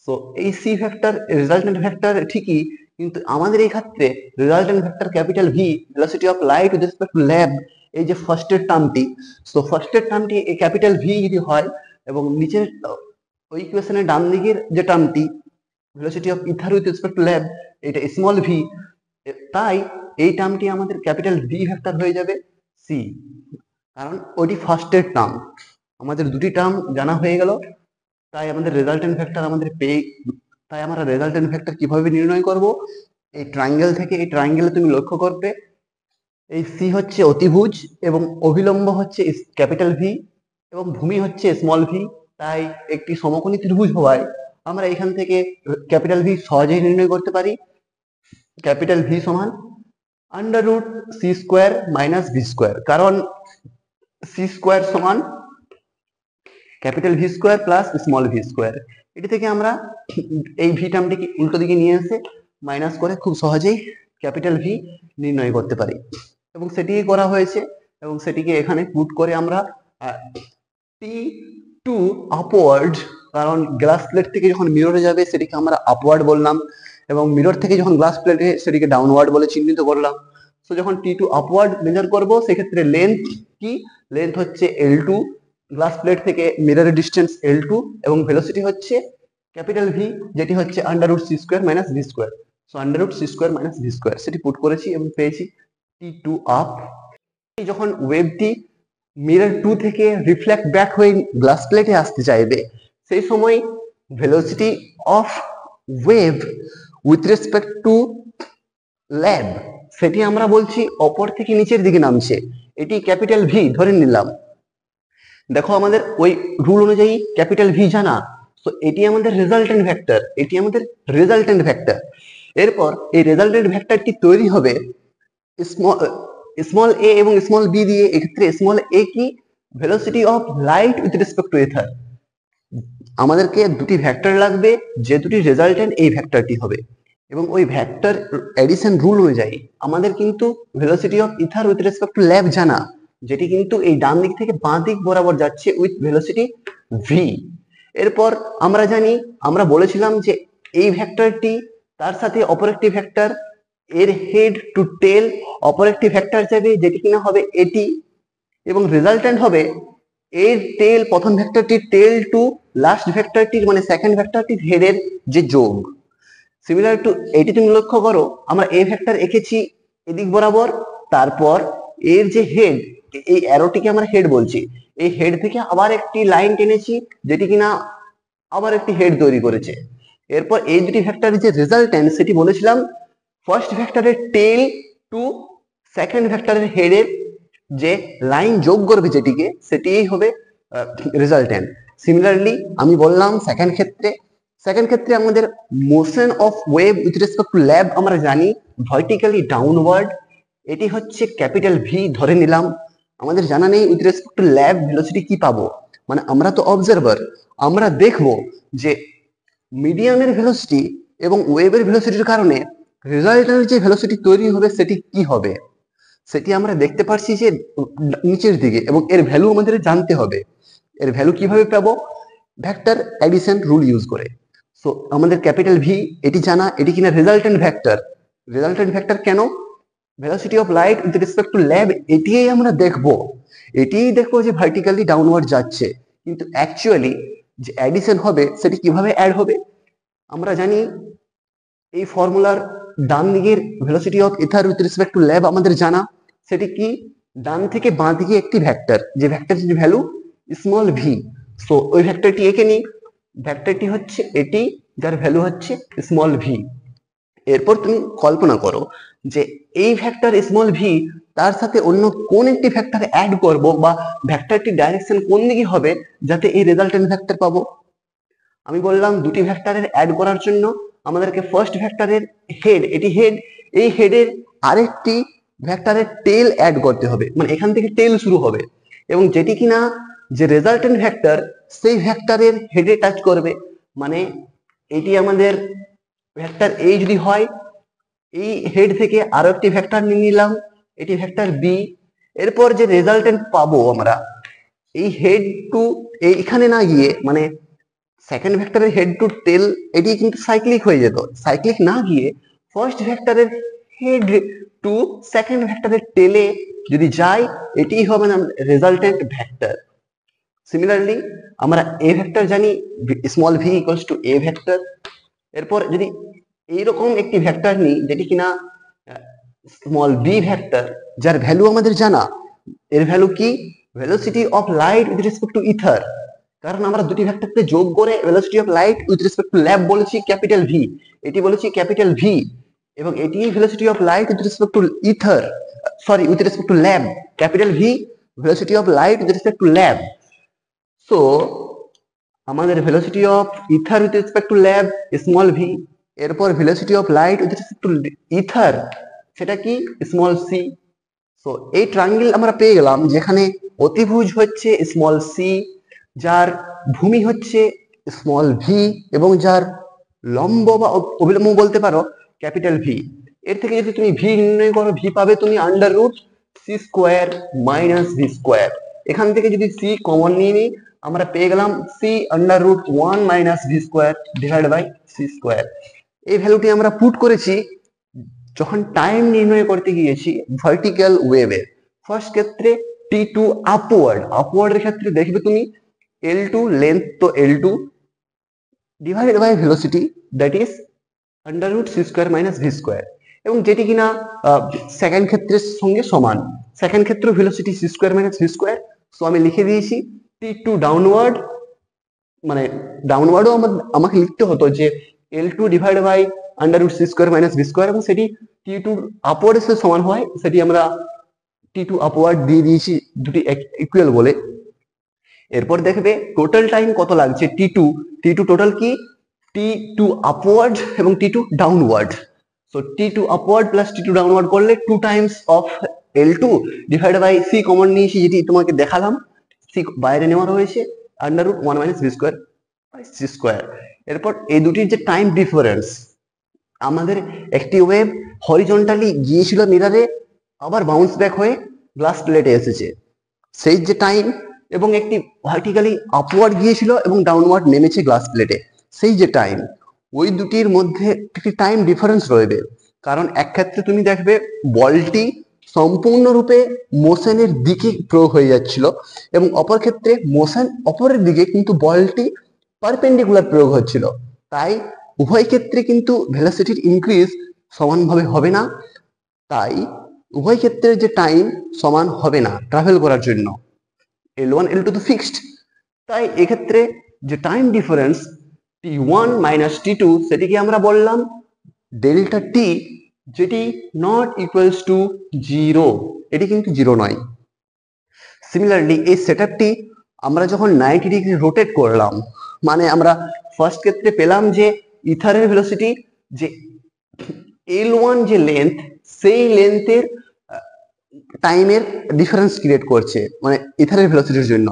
[SPEAKER 1] সো এই সি ভেক্টর রেজাল্টেন্ট ভেক্টর ঠিকই, কিন্তু আমাদের এই ক্ষেত্রে resultant vector capital V, velocity of light with respect to lab, এই যে ফার্স্টের টার্মটি, সো ফার্স্টের টার্মটি এই ক্যাপিটাল ভি যদি হয়, এবং নিচের ওই ইকুয়েশনের ডান দিকের যে টার্মটি velocity of ether with respect to lab, এটা স্মল ভি, তাই এই টার্মটি আমাদের ক্যাপিটাল ভি ভেক্টর হয়ে যাবে সি, কারণ ওইটি ফার্স্টের টার্ম। আমাদের দুটি টার্ম জানা হয়ে গেল, তাই আমাদের রেজাল্টেন্ট ভেক্টর তাই আমরা রেজাল্টেন্ট ভেক্টর কিভাবে নির্ণয় করব, এই ট্রায়াঙ্গেল থেকে। এই ট্রায়াঙ্গেলে তুমি লক্ষ্য করবে এই সি হচ্ছে অতিভুজ এবং অভিলম্ব হচ্ছে ক্যাপিটাল ভি এবং ভূমি হচ্ছে স্মল ভি, তাই একটি সমকোণী ত্রিভুজ হওয়ায় আমরা এখান থেকে ক্যাপিটাল ভি সহজেই নির্ণয় করতে পারি। ক্যাপিটাল ভি সমান under root C square minus V square, কারণ সি স্কোয়ার সমান capital V square plus small V square. এটি থেকে আমরা এই ভি টার্মটিকে উল্টো দিকে নিয়ে এসে মাইনাস করে খুব সহজেই ক্যাপিটাল ভি নির্ণয় করতে পারি, এবং সেটিই করা হয়েছে। এবং সেটিকে এখানে পুট করে আমরা টি টু আপওয়ার্ড, কারণ গ্লাস প্লেট থেকে যখন মিররে যাবে সেটিকে আমরা আপওয়ার্ড বললাম, এবং মিরর থেকে যখন গ্লাস প্লেটে সেটিকে ডাউনওয়ার্ড বলে চিহ্নিত করলাম। তো যখন টি টু আপওয়ার্ড মেজার করবো সেক্ষেত্রে লেন্থ কি, লেন্থ হচ্ছে L2, গ্লাস প্লেট থেকে মিররের ডিস্টেন্স L2, এবং ভেলোসিটি হচ্ছে ক্যাপিটাল ভি, যেটি হচ্ছে under root C square minus V square. So under root C square minus V square সেটি পুট করেছি এবং পেয়েছি টি টু আপ। যখন ওয়েভটি মিরর 2 থেকে রিফ্লেক্ট ব্যাক হয়ে গ্লাস প্লেটে আসতে চাইবে, সেই সময় velocity of wave with respect to lab, সেটি আমরা বলছি অপর থেকে নিচের দিকে নামছে, এটি ক্যাপিটাল ভি ধরে নিলাম। দেখো আমাদের ওই রুল অনুযায়ী ক্যাপিটাল ভি জানা, তো এটি আমাদের রেজাল্টেন্ট ভেক্টর, এটি আমাদের রেজাল্টেন্ট ভেক্টর। এরপর এই রেজাল্টেন্ট ভেক্টরটি তৈরি হবে স্মল এ এবং স্মল বি দিয়ে। এক্ষেত্রে স্মল এ কি, velocity of light with respect to ether. আমাদেরকে দুটি ভেক্টর লাগবে, যে দুটি রেজাল্টেন্ট এই ভেক্টরটি হবে, এবং ওই ভেক্টর এডিশন রুল অনুযায়ী আমাদের কিন্তু velocity of ether with respect to lab জানা, যেটি কিন্তু এই ডান দিক থেকে বাঁ দিক বরাবর যাচ্ছে উইথ ভেলোসিটি ভি। এরপর আমরা জানি, আমরা বলেছিলাম যে এই ভেক্টরটি তার সাথে অপর একটি ভেক্টর, এর হেড টু টেল অপর একটি ভেক্টর যাবে, যেটি কিনা হবে এটি, এবং রেজাল্টেন্ট হবে এর টেল, প্রথম ভেক্টরটির টেল টু লাস্ট ভেক্টরটির মানে সেকেন্ড ভেক্টরটির হেডের যে যোগ। সিমিলার টু এটি তুমি লক্ষ্য করো, আমরা এ ভেক্টর এঁকেছি এদিক বরাবর, তারপর এর যে হেড, এই অ্যারোটিকে আমরা হেড বলছি, এই হেড থেকে আবার একটি লাইন টেনেছি যেটি কিনা আবার একটি হেড তৈরি করেছে। এরপর এই দুটি ভেক্টরের যে রেজাল্টেন্ট সেটি বলেছিলাম ফার্স্ট ভেক্টরের টেল টু সেকেন্ড ভেক্টরের হেডের যে লাইন যোগ করবে যেটিকে, সেটিই হবে রেজাল্টেন্ট। সিমিলারলি আমি বললাম সেকেন্ড ক্ষেত্রে আমাদের motion of wave with respect to lab আমরা জানি ভার্টিক্যালি ডাউনওয়ার্ড, এটি হচ্ছে ক্যাপিটাল ভি ধরে নিলাম। আমাদের জানা নেই with respect to lab velocity কি পাবো, মানে আমরা তো অবজারভার, আমরা দেখবো যে মিডিয়ামের ভেলোসিটি এবং ওয়েভের ভেলোসিটির কারণে রেজাল্টের যে ভেলোসিটি তৈরি হবে সেটি কি হবে, সেটি আমরা দেখতে পাচ্ছি যে নিচের দিকে, এবং এর ভ্যালু আমাদের জানতে হবে। এর ভ্যালু কিভাবে পাবো, ভেক্টর এডিশন রুল ইউজ করে। সো আমাদের ক্যাপিটাল ভি এটি জানা, এটি কিনা রেজাল্টেন্ট ভেক্টর। রেজাল্টেন্ট ভেক্টর কেন, velocity of light with respect to lab, এটিই আমরা দেখবো, এটিই দেখবো যে ভার্টিক্যালি ডাউনওয়ার্ড যাচ্ছে, কিন্তু অ্যাকচুয়ালি যে অ্যাডিশন হবে সেটি কিভাবে অ্যাড হবে। আমরা জানি এই ফর্মুলার ডান দিকের velocity of ether with respect to lab আমাদের জানা, সেটি কি ডান থেকে বাঁ দিকে একটি ভেক্টর, যে ভেক্টরটির ভ্যালু স্মল ভি। সো ওই ভেক্টরটি এঁকে নিই, ভেক্টরটি হচ্ছে এটি, যার ভ্যালু হচ্ছে স্মল ভি। এরপর তুমি কল্পনা করো যে এই ভেক্টর স্মল ভি তার সাথে অন্য কোন একটি ভেক্টর অ্যাড করব, বা ভেক্টরটির ডাইরেকশন কোন দিকে হবে যাতে এই রেজাল্টেন্ট ভেক্টর পাবো। আমি বললাম দুটি ভেক্টরের অ্যাড করার জন্য আমাদেরকে ফার্স্ট ভেক্টরের হেড, এটি হেড, এই হেডের আরেকটি ভেক্টরের টেল অ্যাড করতে হবে, মানে এখান থেকে টেল শুরু হবে, এবং যেটি কিনা যে রেজাল্টেন্ট ভেক্টর সেই ভেক্টরের হেডে টাচ করবে। মানে এটি আমাদের ভেক্টর এ যদি হয়, এই হেড থেকে আরো একটি ভেক্টর নিয়ে নিলাম, এটি ভেক্টর বি। এরপর যে রেজাল্টেন্ট পাবো আমরা, এই হেড টু এইখানে না গিয়ে, মানে সেকেন্ড ভেক্টরের হেড টু টেল এটি কিন্তু সাইক্লিক হয়ে যেত, সাইক্লিক না গিয়ে ফার্স্ট ভেক্টরের হেড টু সেকেন্ড ভেক্টরের টেলে যদি যাই, এটি হবে না রেজাল্টেন্ট ভেক্টর। সিমিলারলি আমরা এ ভেক্টর জানি, small V equals to A vector. এরপর যদি এইরকম একটি ভেক্টর নিই যেটি কিনা স্মল বি ভেক্টর, যার ভ্যালু আমাদের জানা, এর ভ্যালু কি velocity of light with respect to ether, কারণ আমরা দুটি ভেক্টরকে যোগ করে velocity of light with respect to lab বলেছি ক্যাপিটাল ভি, এটি বলেছি ক্যাপিটাল ভি, এবং এটি velocity of light with respect to ether, sorry with respect to lab, capital V velocity of light with respect to lab. So আমাদের velocity of ether with respect to lab small V, এরপর velocity of light with respect to ether সেটা কি স্মল সি। সো এই ট্রায়াঙ্গেল আমরা পেয়ে গেলাম যেখানে অতিভুজ হচ্ছে স্মল সি, যার ভূমি হচ্ছে স্মল ভি, এবং যার লম্ব বা অভিলম্ব বলতে পারো ক্যাপিটাল ভি। এর থেকে যদি তুমি ভি নির্ণয় করো, ভি পাবে তুমি under root C square minus V square. এখান থেকে যদি সি কমন নিয়ে নিই, আমরা পেয়ে গেলাম C under root 1 minus V square divide by C square. এই ভ্যালুটি আমরা পুট করেছি যখন টাইম নির্ণয় করতে গিয়েছি ভার্টিক্যাল ওয়েভের। ফার্স্ট ক্ষেত্রে টি টু আপওয়ার্ড, আপওয়ার্ডের ক্ষেত্রে দেখবে তুমি এল টু লেন্থ, তো L two divided by velocity that is under root C square minus V square, এবং যেটি কিনা সেকেন্ড ক্ষেত্রের সঙ্গে সমান। সেকেন্ড ক্ষেত্রে velocity C square minus V square. So আমি লিখে দিয়েছি টি টু ডাউনওয়ার্ড, মানে ডাউনওয়ার্ডও আমাকে লিখতে হতো যে L two divide by under root C square minus V square, এবং সেটি টি টু আপওয়ার্ডের সাথে সমান হয়, সেটি আমরা টি টু আপওয়ার্ড দিয়ে দিয়েছি দুটি ইকুয়াল বলে। এরপর দেখবে টোটাল টাইম কত লাগছে, টি টু টোটাল কি টি টু আপওয়ার্ড এবং T two downward. So T two upward plus T two downward করলে 2 times of L two divide by C common নিয়েছি, যেটি তোমাকে দেখালাম, সি বাইরে নেওয়া রয়েছে, under root 1 minus V square by C square. এরপর এই দুটির যে টাইম ডিফারেন্স, আমাদের একটি ওয়েভ হরিজন্টালি গিয়েছিল মিরারে, আবার বাউন্স ব্যাক হয়ে গ্লাস প্লেটে এসেছে, সেই যে টাইম, এবং একটি ভার্টিক্যালি আপওয়ার্ড গিয়েছিল এবং ডাউনওয়ার্ড নেমেছে গ্লাস প্লেটে, সেই যে টাইম, ওই দুটির মধ্যে একটি টাইম ডিফারেন্স রয়েছে। কারণ এক ক্ষেত্রে তুমি দেখবে বলটি সম্পূর্ণরূপে মোশনের দিকে প্রয়োগ হয়ে যাচ্ছিল, এবং অপর ক্ষেত্রে মোশন অপরের দিকে কিন্তু বলটি পারপেন্ডিকুলার প্রয়োগ হচ্ছিল। তাই উভয় ক্ষেত্রে কিন্তু ভেলোসিটির ইনক্রিজ সমানভাবে হবে না, তাই উভয় ক্ষেত্রের যে টাইম সমান হবে না ট্রাভেল করার জন্য, L1 L2 তো ফিক্সড। তাই এক্ষেত্রে যে time difference T1 minus T2 সেটিকে আমরা বললাম ডেল্টা টি, যেটি নট ইকুয়ালস টু 0, এটি কিন্তু 0 নয়। সিমিলারলি এই সেটআপটি আমরা যখন 90 ডিগ্রি রোটেট করলাম, মানে আমরা ফার্স্ট ক্ষেত্রে পেলাম যে ইথারের ভেলোসিটি, যে L1 যে লেন্থ, সেই লেন্থের টাইমের ডিফারেন্স ক্রিয়েট করছে, মানে ইথারের ভেলোসিটির জন্য।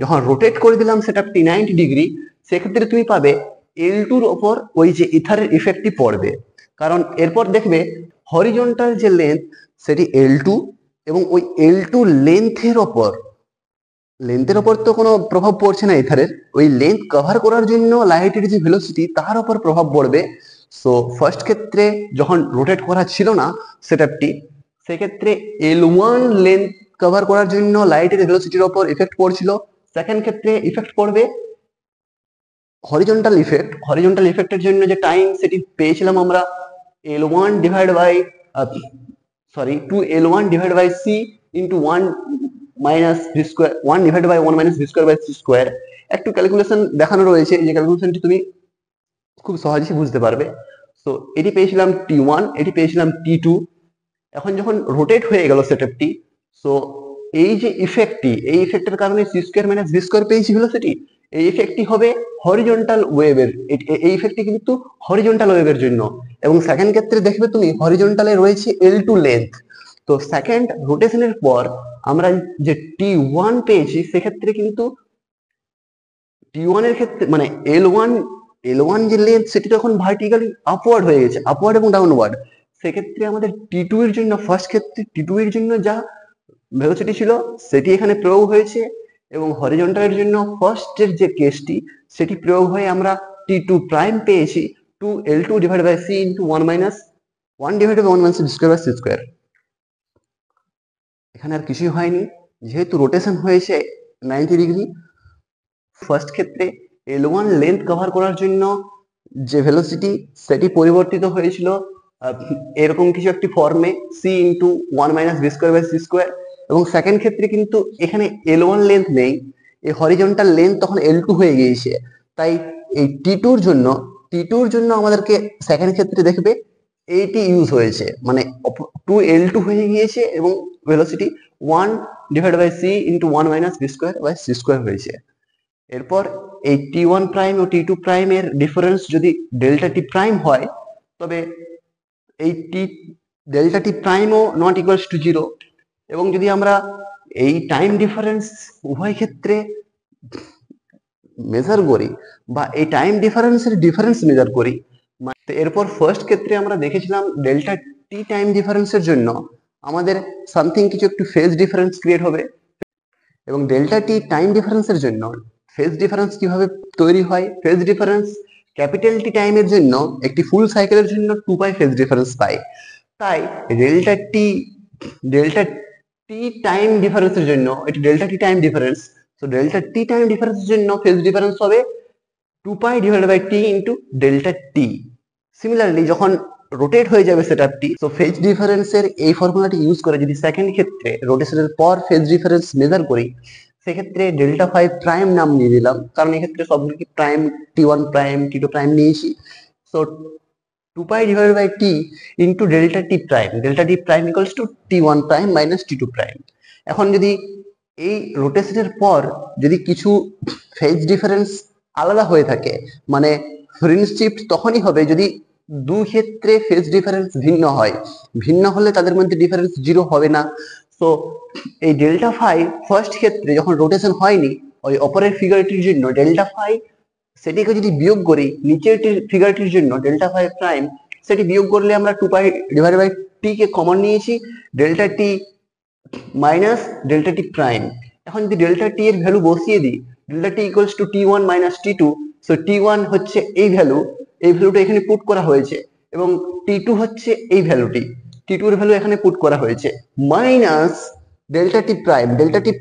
[SPEAKER 1] যখন রোটেট করে দিলাম সেটআপটি 90 ডিগ্রি, সেক্ষেত্রে তুমি পাবে L2 এর ওপর ওই যে ইথারের ইফেক্টটি পড়বে, কারণ এরপর দেখবে হরিজন্টাল যে লেন্থ সেটি L2, এবং ওই L2 লেন্থের ওপর তো কোনো প্রভাব পড়ছে না ইথারের, ওই লেন্থ কভার করার জন্য লাইটের যে ভেলোসিটি তার উপর প্রভাব পড়বে। সো ফার্স্ট ক্ষেত্রে যখন রোটেট করা ছিল না সেটআপটি, সেক্ষেত্রে L1 লেন্থ কভার করার জন্য লাইটের ভেলোসিটির ওপর ইফেক্ট পড়ছিল। সেকেন্ড ক্ষেত্রে ইফেক্ট পড়বে হরিজন্টাল ইফেক্ট। হরিজন্টাল ইফেক্টের জন্য যে টাইম সেটি পেয়েছিলাম আমরা L1 divide by 2L1 divide by c into 1 minus V square, 1 divide by 1 minus V square by c square. একটু ক্যালকুলেশন দেখানো রয়েছে, যে ক্যালকুলেশনটি তুমি খুব সহজেই বুঝতে পারবে। তো এটি পেয়েছিলাম T1, এটি পেয়েছিলাম T2। এখন যখন রোটেট হয়ে গেল সেটআপটি, সো এই যে ইফেক্টটি, এই ইফেক্টের কারণে c square minus V square পেয়েছি ভেলোসিটি, এই ইফেক্টটি হবে হরিজন্টাল ওয়েভের। এই ইফেক্টটি কিন্তু হরিজন্টাল ওয়েভের জন্য। এবং সেকেন্ড ক্ষেত্রে দেখবে তুমি হরিজন্টালে রয়েছে L2 লেন্থ। তো সেকেন্ড রোটেশনের পর আমরা যে T1 পেয়েছি, সেক্ষেত্রে কিন্তু T1 এর ক্ষেত্রে মানে L1 যে লেন্থ সেটি তখন ভার্টিক্যালি আপওয়ার্ড হয়ে গেছে, আপওয়ার্ড এবং ডাউনওয়ার্ড। সেক্ষেত্রে আমাদের T2 এর জন্য, ফার্স্ট ক্ষেত্রে T2 এর জন্য যা ভেলোসিটি ছিল সেটি এখানে প্রয়োগ হয়েছে, এবং হরিজন্টালের জন্য ফার্স্টের যে কেসটি সেটি প্রয়োগ হয়ে আমরা T2 প্রাইম পেয়েছি 2L2 divide by c into 1 minus 1 divide by 1 minus V square by c square. এখানে আর কিছুই হয়নি, যেহেতু রোটেশন হয়েছে 90 ডিগ্রি। ফার্স্ট ক্ষেত্রে L1 লেন্থ কভার করার জন্য যে ভেলোসিটি সেটি পরিবর্তিত হয়েছিল এরকম কিছু একটি ফর্মে c into 1 minus V square by c square. এবং সেকেন্ড ক্ষেত্রে কিন্তু এখানে L1 লেন্থ নেই, এই হরিজন্টাল লেন্থ তখন L2 হয়ে গিয়েছে। তাই এই T2 র জন্য আমাদেরকে সেকেন্ড ক্ষেত্রে দেখবে এইটি ইউজ হয়েছে, মানে 2L2 হয়ে গিয়েছে এবং velocity 1 divide by c into 1 minus V square by c square হয়েছে। এরপর এই T1 প্রাইম ও T2 প্রাইম এর ডিফারেন্স যদি ডেল্টা টি প্রাইম হয়, তবে এই ডেল্টা টি প্রাইমও নট ইকুয়ালস টু 0। এবং যদি আমরা এই টাইম ডিফারেন্স উভয় ক্ষেত্রে মেজার করি, বা এই টাইম ডিফারেন্সের ডিফারেন্স মেজার করি, তো এরপর ফার্স্ট ক্ষেত্রে আমরা দেখেছিলাম ডেল্টা টি টাইম ডিফারেন্সের জন্য আমাদের সামথিং কিছু একটু ফেজ ডিফারেন্স ক্রিয়েট হবে। এবং ডেল্টা টি টাইম ডিফারেন্সের জন্য ফেজ ডিফারেন্স কিভাবে তৈরি হয়, ফেজ ডিফারেন্স ক্যাপিটাল টি টাইমের জন্য একটি ফুল সাইকেলের জন্য 2 পাই ফেজ ডিফারেন্স পাই। তাই ডেল্টা টি টাইম ডিফারেন্সের জন্য এটি ডেল্টা টি টাইম ডিফারেন্স। তো ডেল্টা টি টাইম ডিফারেন্সের জন্য ফেজ ডিফারেন্স হবে 2 pi divided by T into delta T. Similarly যখন রোটেট হয়ে যাবে সেটআপটি, তো ফেজ ডিফারেন্সের এই ফর্মুলাটি ইউজ করে যদি সেকেন্ড ক্ষেত্রে রোটেশনের পর ফেজ ডিফারেন্স মেজার করি, সেক্ষেত্রে ডেল্টা 5 প্রাইম নাম নিয়ে দিলাম, কারণ এক্ষেত্রে সবগুলো কি prime, T1 prime T2 prime নিয়েছি। So 2 pi divided by T into delta T prime equals to T1 prime minus T2 prime. এখন যদি এই রোটেশনের পর যদি কিছু ফেজ ডিফারেন্স আলাদা হয়ে থাকে, মানে ফ্রিঞ্জ শিফট তখনই হবে যদি দুই ক্ষেত্রে ফেজ ডিফারেন্স ভিন্ন হয়। ভিন্ন হলে তাদের মধ্যে ডিফারেন্স 0 হবে না। তো এই ডেল্টা 5 ফার্স্ট ক্ষেত্রে যখন রোটেশন হয়নি, ওই অপরের ফিগারটির জন্য ডেল্টা 5 সেটিকে যদি বিয়োগ করি নিচের ফিগারটির জন্য ডেল্টা 5 প্রাইম, সেটি বিয়োগ করলে আমরা 2 পাই ডিভাইডেড বাই টি কে কমন নিয়েছি, delta T minus delta T prime. এখন যদি ডেল্টা টি এর ভ্যালু বসিয়ে দিই, delta T equals to T1 minus T2। So T1 হচ্ছে এই ভ্যালুটা এখানে পুট করা হয়েছে, এবং T2 হচ্ছে এই ভ্যালুটি, T2 এর ভ্যালু এখানে পুট করা হয়েছে, মাইনাস ডেল্টা টি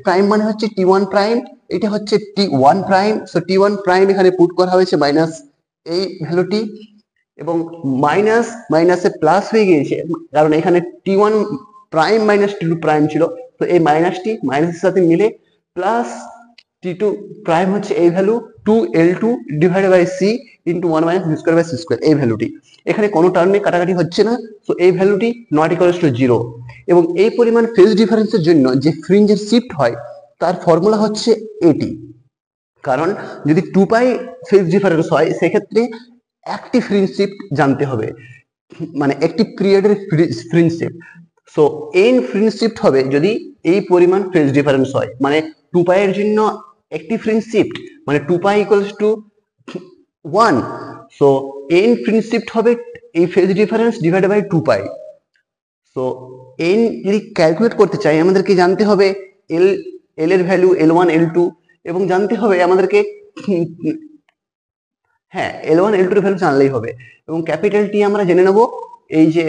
[SPEAKER 1] প্রাইম মানে হচ্ছে T1 প্রাইম, এটা হচ্ছে T1 prime. So T1 prime এখানে পুট করা হয়েছে মাইনাস এই ভ্যালুটি, এবং মাইনাস মাইনাসে প্লাস হয়ে গিয়েছে, কারণ এখানে T1 prime minus T2 prime ছিল। তো এই মাইনাসটি মাইনাসের সাথে মিলে প্লাস T2 প্রাইম হচ্ছে এই value 2L2 divided by c into 1 minus V square by c square, এই ভ্যালুটি। এখানে কোনো টার্মে কাটাকাটি হচ্ছে না, তো এই ভ্যালুটি নট ইকুয়ালস টু 0। এবং এই পরিমাণ ফেজ ডিফারেন্সের জন্য যে ফ্রিঞ্জের শিফট হয় তার ফর্মুলা হচ্ছে এটি। কারণ যদি 2 পাই ফেজ ডিফারেন্স হয়, সেক্ষেত্রে একটি ফ্রিঞ্জ শিফট জানতে হবে, মানে একটি পিরিয়ডের fringe shift. So n fringe shift হবে যদি এই পরিমাণ ফেজ ডিফারেন্স হয়, মানে 2 পাই এর জন্য একটি ফ্রিঞ্জ শিফট মানে 2 pi equals to 1। So n fringe shift হবে এই phase difference divided by 2 pi. So n যদি ক্যালকুলেট করতে চাই আমাদেরকে জানতে হবে l এর ভ্যালু L1 L2, এবং জানতে হবে আমাদেরকে হ্যাঁ L1 L2 এর ভ্যালু জানলেই হবে। এবং ক্যাপিটাল টি আমরা জেনে নেব এই যে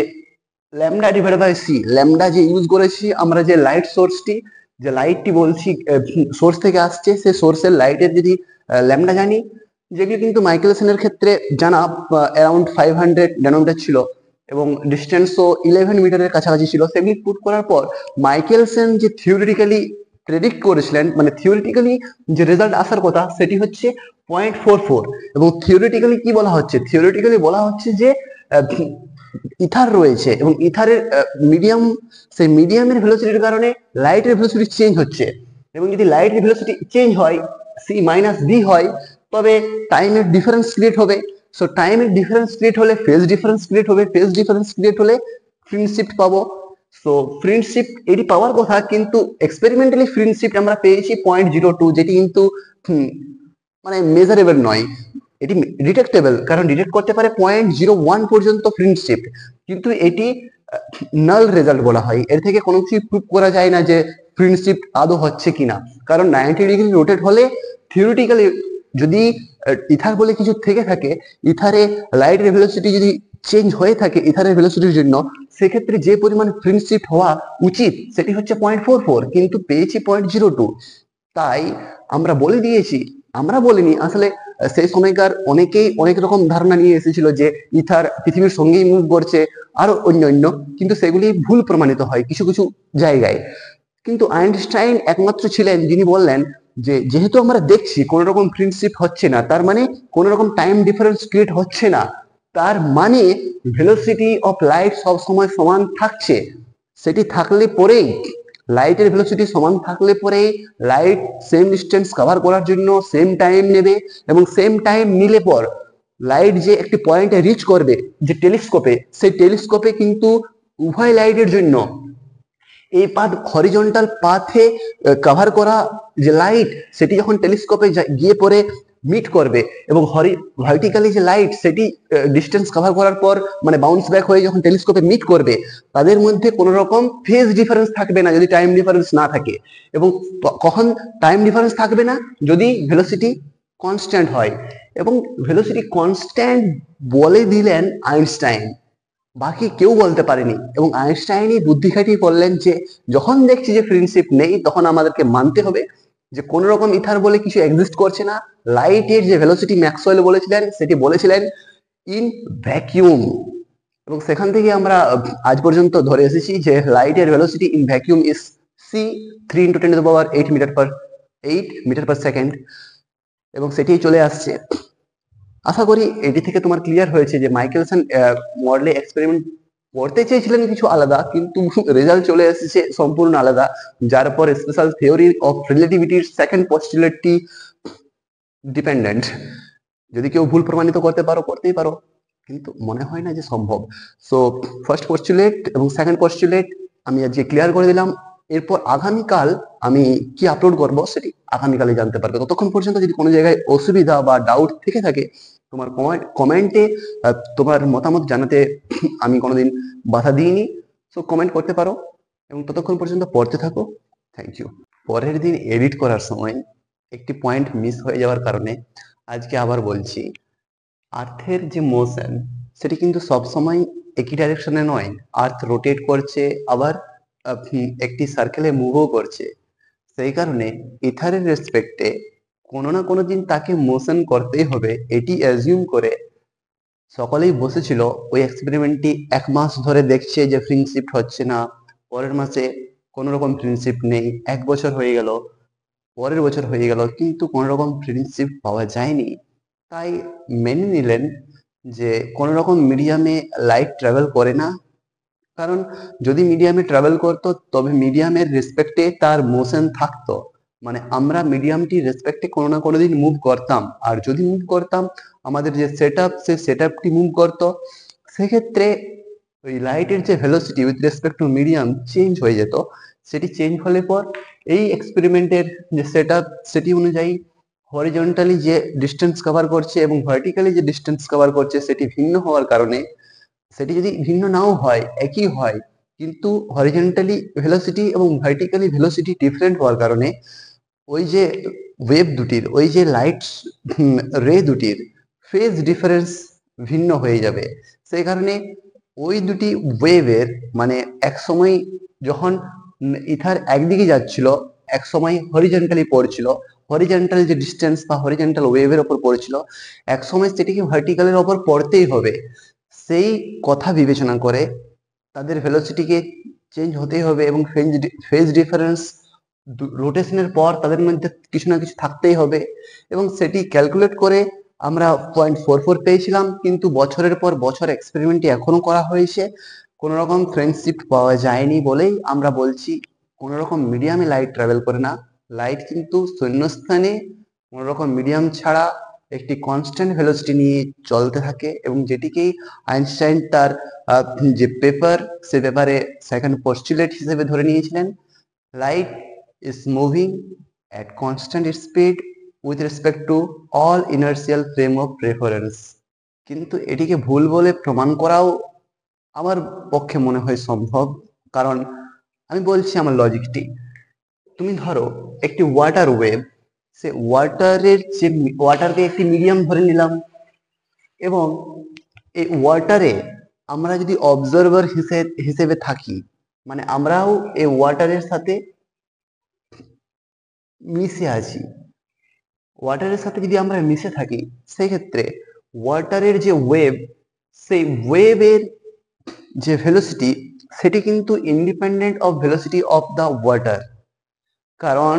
[SPEAKER 1] lambda divide by C, lambda যে ইউজ করেছি আমরা, যে লাইট সোর্সটি, যে লাইটটি বলছি সোর্স থেকে আসছে, সে সোর্সের লাইটের যদি ল্যামডা জানি, যেগুলি কিন্তু মাইকেলসনের ক্ষেত্রে জানা অ্যারাউন্ড 500 ন্যানোমিটার ছিল এবং ডিস্টেন্সও 11 মিটারের কাছাকাছি ছিল। সেগুলি পুট করার পর মাইকেলসন যে থিওরিটিক্যালি প্রেডিক্ট করেছিলেন, মানে থিওরিটিক্যালি যে রেজাল্ট আসার কথা সেটি হচ্ছে 0.44। এবং থিওরিটিক্যালি কি বলা হচ্ছে, থিওরিটিক্যালি বলা হচ্ছে যে ইথার রয়েছে এবং ইথারের মিডিয়াম, সেই মিডিয়ামের ভেলোসিটির কারণে লাইটের ভেলোসিটি চেঞ্জ হচ্ছে, এবং যদি লাইটের ভেলোসিটি চেঞ্জ হয় সি মাইনাস ভি হয়, তবে টাইমের ডিফারেন্স ক্রিয়েট হবে। সো টাইমের ডিফারেন্স ক্রিয়েট হলে ফেজ ডিফারেন্স ক্রিয়েট হবে, ফেজ ডিফারেন্স ক্রিয়েট হলে ফ্রিঞ্জ শিফট পাবো। সো ফ্রিঞ্জ শিফট এটি পাওয়ার কথা, কিন্তু এক্সপেরিমেন্টালি ফ্রিঞ্জ শিফট আমরা পেয়েছি 0.02, যেটি কিন্তু মানে মেজারেবল নয়, এটি ডিটেক্টেবল, কারণ ডিটেক্ট করতে পারে 0.01 পর্যন্ত ফ্রিঞ্জ শিফট, কিন্তু এটি নাল রেজাল্ট বলা হয়। এর থেকে কোনো কিছু প্রুভ করা যায় না যে ফ্রিঞ্জ শিফট আদৌ হচ্ছে কিনা, কারণ 90 ডিগ্রি রোটেট হলে থিওরিটিক্যালি যদি ইথার বলে কিছু থেকে থাকে, ইথারে লাইটের ভেলোসিটি যদি চেঞ্জ হয়ে থাকে ইথারের ভেলোসিটির জন্য, সেক্ষেত্রে যে পরিমাণ ফ্রিঞ্জ শিফট হওয়া উচিত সেটি হচ্ছে 0.44, কিন্তু পেয়েছি 0.02। তাই আমরা বলে দিয়েছি, আমরা বলিনি আসলে, সেই সময়কার অনেকেই অনেক রকম ধারণা নিয়ে এসেছিল যে ইথার পৃথিবীর সঙ্গেই মুভ করছে, আরো অন্যান্য, কিন্তু সেগুলি ভুল প্রমাণিত হয় কিছু কিছু জায়গায়। কিন্তু আইনস্টাইন একমাত্র ছিলেন যিনি বললেন যে যেহেতু আমরা দেখছি কোন রকম ফ্রিঞ্জ শিফট হচ্ছে না, তার মানে কোন রকম টাইম ডিফারেন্স ক্রিয়েট হচ্ছে না, তার মানে ভেলোসিটি অফ লাইট সব সময় সমান থাকছে। সেটি থাকলে পরেই, লাইটের ভেলোসিটি সমান থাকলে পরেই লাইট সেম ডিস্টেন্স কভার করার জন্য সেম টাইম নেবে, এবং সেম টাইম নিলে পর লাইট যে একটি পয়েন্টে রিচ করবে যে টেলিস্কোপে, সেই টেলিস্কোপে কিন্তু উভয় লাইটের জন্য এই পাথ, হরিজন্টাল পাথে কভার করা যে লাইট, সেটি যখন টেলিস্কোপে গিয়ে পরে মিট করবে, এবং ভার্টিক্যালি যে লাইট সেটি ডিস্টেন্স কভার করার পর মানে বাউন্স ব্যাক হয়ে যখন টেলিস্কোপে মিট করবে, তাদের মধ্যে কোনো রকম ফেজ ডিফারেন্স থাকবে না যদি টাইম ডিফারেন্স না থাকে। এবং কখন টাইম ডিফারেন্স থাকবে না, যদি ভেলোসিটি কনস্ট্যান্ট হয়, এবং ভেলোসিটি কনস্ট্যান্ট বলে দিলেন আইনস্টাইন, বাকি কেউ বলতে পারেনি। এবং আইনস্টাইনই বুদ্ধি খাটিয়ে বললেন যে যখন দেখছি যে ফ্রিঞ্জ শিফট নেই, তখন আমাদেরকে মানতে হবে যে কোন রকম ইথার বলে কিছু এক্সিস্ট করছে না। লাইটের যে ভেলোসিটি ম্যাক্সওয়েল বলেছিলেন সেটি বলেছিলেন ইন ভ্যাকিউম, এবং সেখান থেকে আমরা আজ পর্যন্ত ধরে এসেছি যে লাইটের velocity in vacuum is C 3 × 10⁸ metre per second, এবং সেটাই চলে আসছে। আশা করি এটি থেকে তোমার ক্লিয়ার হয়েছে যে মাইকেলসন মডেলে এক্সপেরিমেন্ট করতে চেয়েছিলেন কিছু আলাদা, কিন্তু রেজাল্ট চলে এসেছে সম্পূর্ণ আলাদা, যার পর স্পেশাল থিওরি অফ রিলেটিভিটির সেকেন্ড পস্টুলেটটি ডিপেন্ডেন্ট। যদি কেউ ভুল প্রমাণিত করতে পারো, করতেই পারো, কিন্তু মনে হয় না যে সম্ভব। সো ফার্স্ট পস্টুলেট এবং সেকেন্ড পস্টুলেট আমি আজকে ক্লিয়ার করে দিলাম। এরপর আগামীকাল আমি কি আপলোড করব সেটি আগামীকালে জানতে পারবে। ততক্ষণ পর্যন্ত যদি কোনো জায়গায় অসুবিধা বা ডাউট থেকে থাকে, তোমার কমেন্টে তোমার মতামত জানাতে আমি কোনোদিন বাধা দিইনি। সো কমেন্ট করতে পারো, এবং ততক্ষণ পর্যন্ত পড়তে থাকো। Thank you. পরের দিন এডিট করার সময় একটি পয়েন্ট মিস হয়ে যাওয়ার কারণে আজকে আবার বলছি, আর্থের যে মোশন সেটি কিন্তু সবসময় একই ডাইরেকশনে নয়, আর্থ রোটেট করছে, আবার একটি সার্কেলে মুভও করছে। সেই কারণে ইথারের রেসপেক্টে কোনো না কোনো দিন তাকে মোশন করতেই হবে, এটি অ্যাজিউম করে সকলেই বসেছিল। ওই এক্সপেরিমেন্টটি 1 মাস ধরে দেখছে যে ফ্রিঞ্জ শিফট হচ্ছে না, পরের মাসে কোনো রকম ফ্রিঞ্জ শিফট নেই, 1 বছর হয়ে গেল, পরের বছর হয়ে গেল, কিন্তু কোনো রকম ফ্রিঞ্জ শিফট পাওয়া যায়নি। তাই মেনে নিলেন যে কোনো রকম মিডিয়ামে লাইট ট্রাভেল করে না, কারণ যদি মিডিয়ামে ট্রাভেল করতো তবে মিডিয়ামের রেসপেক্টে তার মোশন থাকতো, মানে আমরা মিডিয়ামটি রেসপেক্টে কোনো না কোনো দিন মুভ করতাম, আর যদি মুভ করতাম আমাদের যে সেটআপ, সেই সেটআপটি মুভ করতো। সেক্ষেত্রে ওই লাইটের যে velocity with respect to medium change হয়ে যেত। সেটি চেঞ্জ হলে পর এই এক্সপেরিমেন্টের যে সেটআপ সেটি অনুযায়ী হরিজন্টালি যে ডিস্টেন্স কভার করছে এবং ভার্টিক্যালি যে ডিস্টেন্স কভার করছে সেটি ভিন্ন হওয়ার কারণে, সেটি যদি ভিন্ন নাও হয় একই হয়, কিন্তু হরিজন্টালি ভেলোসিটি এবং ভার্টিক্যালি ভেলোসিটি ডিফারেন্ট হওয়ার কারণে ওই যে ওয়েভ দুটির, ওই যে লাইট রে দুটির ফেজ ডিফারেন্স ভিন্ন হয়ে যাবে। সেই কারণে ওই দুটি ওয়েভের মানে এক সময় যখন ইথার একদিকে যাচ্ছিল, এক সময় হরিজন্টালি পড়ছিল, হরিজন্টাল যে ডিস্টেন্স বা হরিজন্টাল ওয়েভের ওপর পড়ছিল, এক সময় সেটিকে ভার্টিক্যালের ওপর পড়তেই হবে। সেই কথা বিবেচনা করে তাদের ভেলোসিটিকে চেঞ্জ হতেই হবে এবং ফেজ ডিফারেন্স রোটেশনের পর তাদের মধ্যে কিছু না কিছু থাকতেই হবে, এবং সেটি ক্যালকুলেট করে আমরা 0.44 পেয়েছিলাম। কিন্তু বছরের পর বছর এক্সপেরিমেন্টটি এখনো করা হয়েছে, কোনো রকম ফ্রেন্ডশিপ পাওয়া যায়নি বলেই আমরা বলছি কোনো রকম মিডিয়ামে লাইট ট্রাভেল করে না। লাইট কিন্তু শূন্যস্থানে কোনো রকম মিডিয়াম ছাড়া একটি কনস্ট্যান্ট ভেলোসিটি নিয়ে চলতে থাকে, এবং যেটিকেই আইনস্টাইন তার যে পেপার, সে পেপারে সেকেন্ড পোস্টুলেট হিসেবে ধরে নিয়েছিলেন। Light is moving at constant speed with respect to all inertial frame of reference। কিন্তু এটিকে ভুল বলে প্রমাণ করাও আমার পক্ষে মনে হয় সম্ভব, কারণ আমি বলছি আমার লজিকটি। তুমি ধরো একটি ওয়াটার ওয়েভ, সে ওয়াটারকে একটি মিডিয়াম ধরে নিলাম, এবং এই ওয়াটারে আমরা যদি অবজারভার হিসেবে থাকি, মানে আমরাও এই ওয়াটারের সাথে মিশে আছি। ওয়াটারের সাথে যদি আমরা মিশে থাকি, সেই ক্ষেত্রে ওয়াটারের যে ওয়েভ, সেই ওয়েভের যে ভেলোসিটি, সেটি কিন্তু independent of velocity of the water. কারণ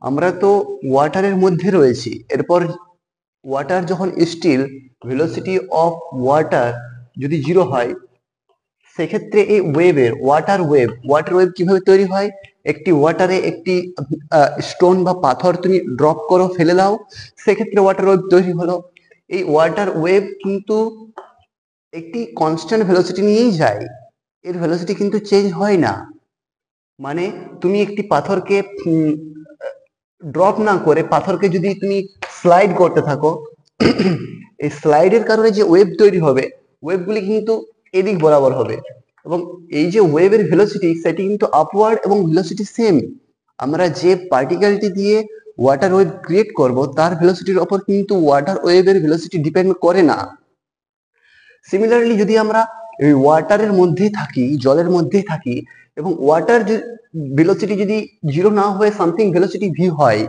[SPEAKER 1] আমরা তো ওয়াটারের মধ্যে রয়েছি। এরপর ওয়াটার যখন স্টিল, ভেলোসিটি অফ ওয়াটার যদি 0 হয়, সেক্ষেত্রে এই ওয়াটার ওয়েভ কিভাবে তৈরি হয়? একটি ওয়াটারে একটি স্টোন বা পাথর তুমি ড্রপ করো, ফেলে দাও, সেক্ষেত্রে ওয়াটার ওয়েভ তৈরি হলো। এই ওয়াটার ওয়েভ কিন্তু একটি কনস্ট্যান্ট ভেলোসিটি নিয়েই যায়, এর ভেলোসিটি কিন্তু চেঞ্জ হয় না। মানে তুমি একটি পাথরকে ড্রপ না করে পাথরকে যদি তুমি স্লাইড করতে থাকো, এই স্লাইডের কারণে যে ওয়েভ তৈরি হবে, ওয়েভগুলি কিন্তু এদিক বরাবর হবে, এবং এই যে ওয়েভের ভেলোসিটি, সেটি কিন্তু আপওয়ার্ড এবং ভেলোসিটি সেম। আমরা যে পার্টিকেলটি দিয়ে ওয়াটার ওয়েভ ক্রিয়েট করব, তার ভেলোসিটির ওপর কিন্তু ওয়াটার ওয়েভের ভেলোসিটি ডিপেন্ড করে না। সিমিলারলি যদি আমরা এই ওয়াটারের মধ্যেই থাকি, জলের মধ্যেই থাকি, এবং ওয়াটার ভেলোসিটি যদি 0 না হয়ে সামথিং ভেলোসিটি ভি হয়,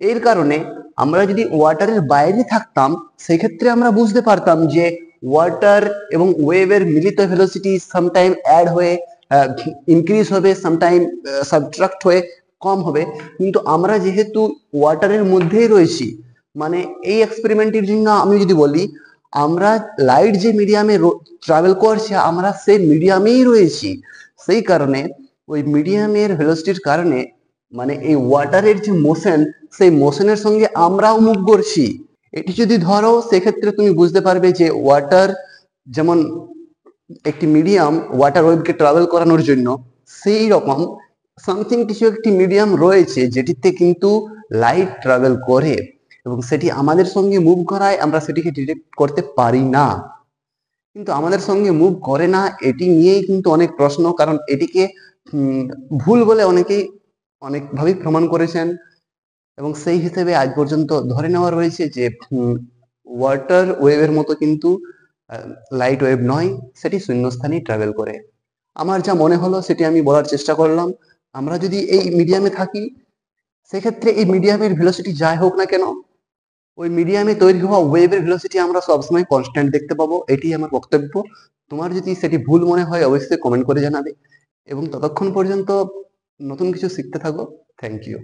[SPEAKER 1] এর কারণে আমরা যদি ওয়াটারের বাইরে থাকতাম, সেক্ষেত্রে আমরা বুঝতে পারতাম যে ওয়াটার এবং ওয়েভের মিলিত ভেলোসিটি সামটাইম অ্যাড হয়ে ইনক্রিজ হবে, সামটাইম সাবট্রাক্ট হয়ে কম হবে। কিন্তু আমরা যেহেতু ওয়াটারের মধ্যেই রয়েছি, মানে এই এক্সপেরিমেন্টের জন্য আমি যদি বলি, আমরা লাইট যে মিডিয়ামে ট্রাভেল করছে, আমরা সেই মিডিয়ামেই রয়েছি। সেই কারণে ওই মিডিয়ামের ভেলোসিটির কারণে, মানে এই ওয়াটারের যে মোশন, সেই মোশনের সঙ্গে আমরাও মুভ করছি। এটি যদি ধরো, সেক্ষেত্রে তুমি বুঝতে পারবে যে ওয়াটার যেমন একটি মিডিয়াম ওয়াটার ওয়েভকে ট্রাভেল করানোর জন্য, সেই রকম সামথিং কিছু একটি মিডিয়াম রয়েছে যেটিতে কিন্তু লাইট ট্রাভেল করে, এবং সেটি আমাদের সঙ্গে মুভ করায় আমরা সেটিকে ডিটেক্ট করতে পারি না। কিন্তু আমাদের সঙ্গে মুভ করে না, এটি নিয়েই কিন্তু অনেক প্রশ্ন, কারণ এটিকে ভুল বলে অনেকেই অনেকভাবেই প্রমাণ করেছেন, এবং সেই হিসেবে আজ পর্যন্ত ধরে নেওয়া রয়েছে যে ওয়াটার ওয়েভের মতো কিন্তু লাইট ওয়েভ নয়, সেটি শূন্যস্থানেই ট্রাভেল করে। আমার যা মনে হলো সেটি আমি বলার চেষ্টা করলাম। আমরা যদি এই মিডিয়ামে থাকি, সেক্ষেত্রে এই মিডিয়ামের ভেলোসিটি যাই হোক না কেন, ওই মিডিয়ামে তৈরি হওয়া ওয়েভের ভেলোসিটি আমরা সবসময় কনস্ট্যান্ট দেখতে পাবো। এটি আমার বক্তব্য। তোমার যদি সেটি ভুল মনে হয়, অবশ্যই কমেন্ট করে জানাবে, এবং ততক্ষণ পর্যন্ত নতুন কিছু শিখতে থাকো। Thank you.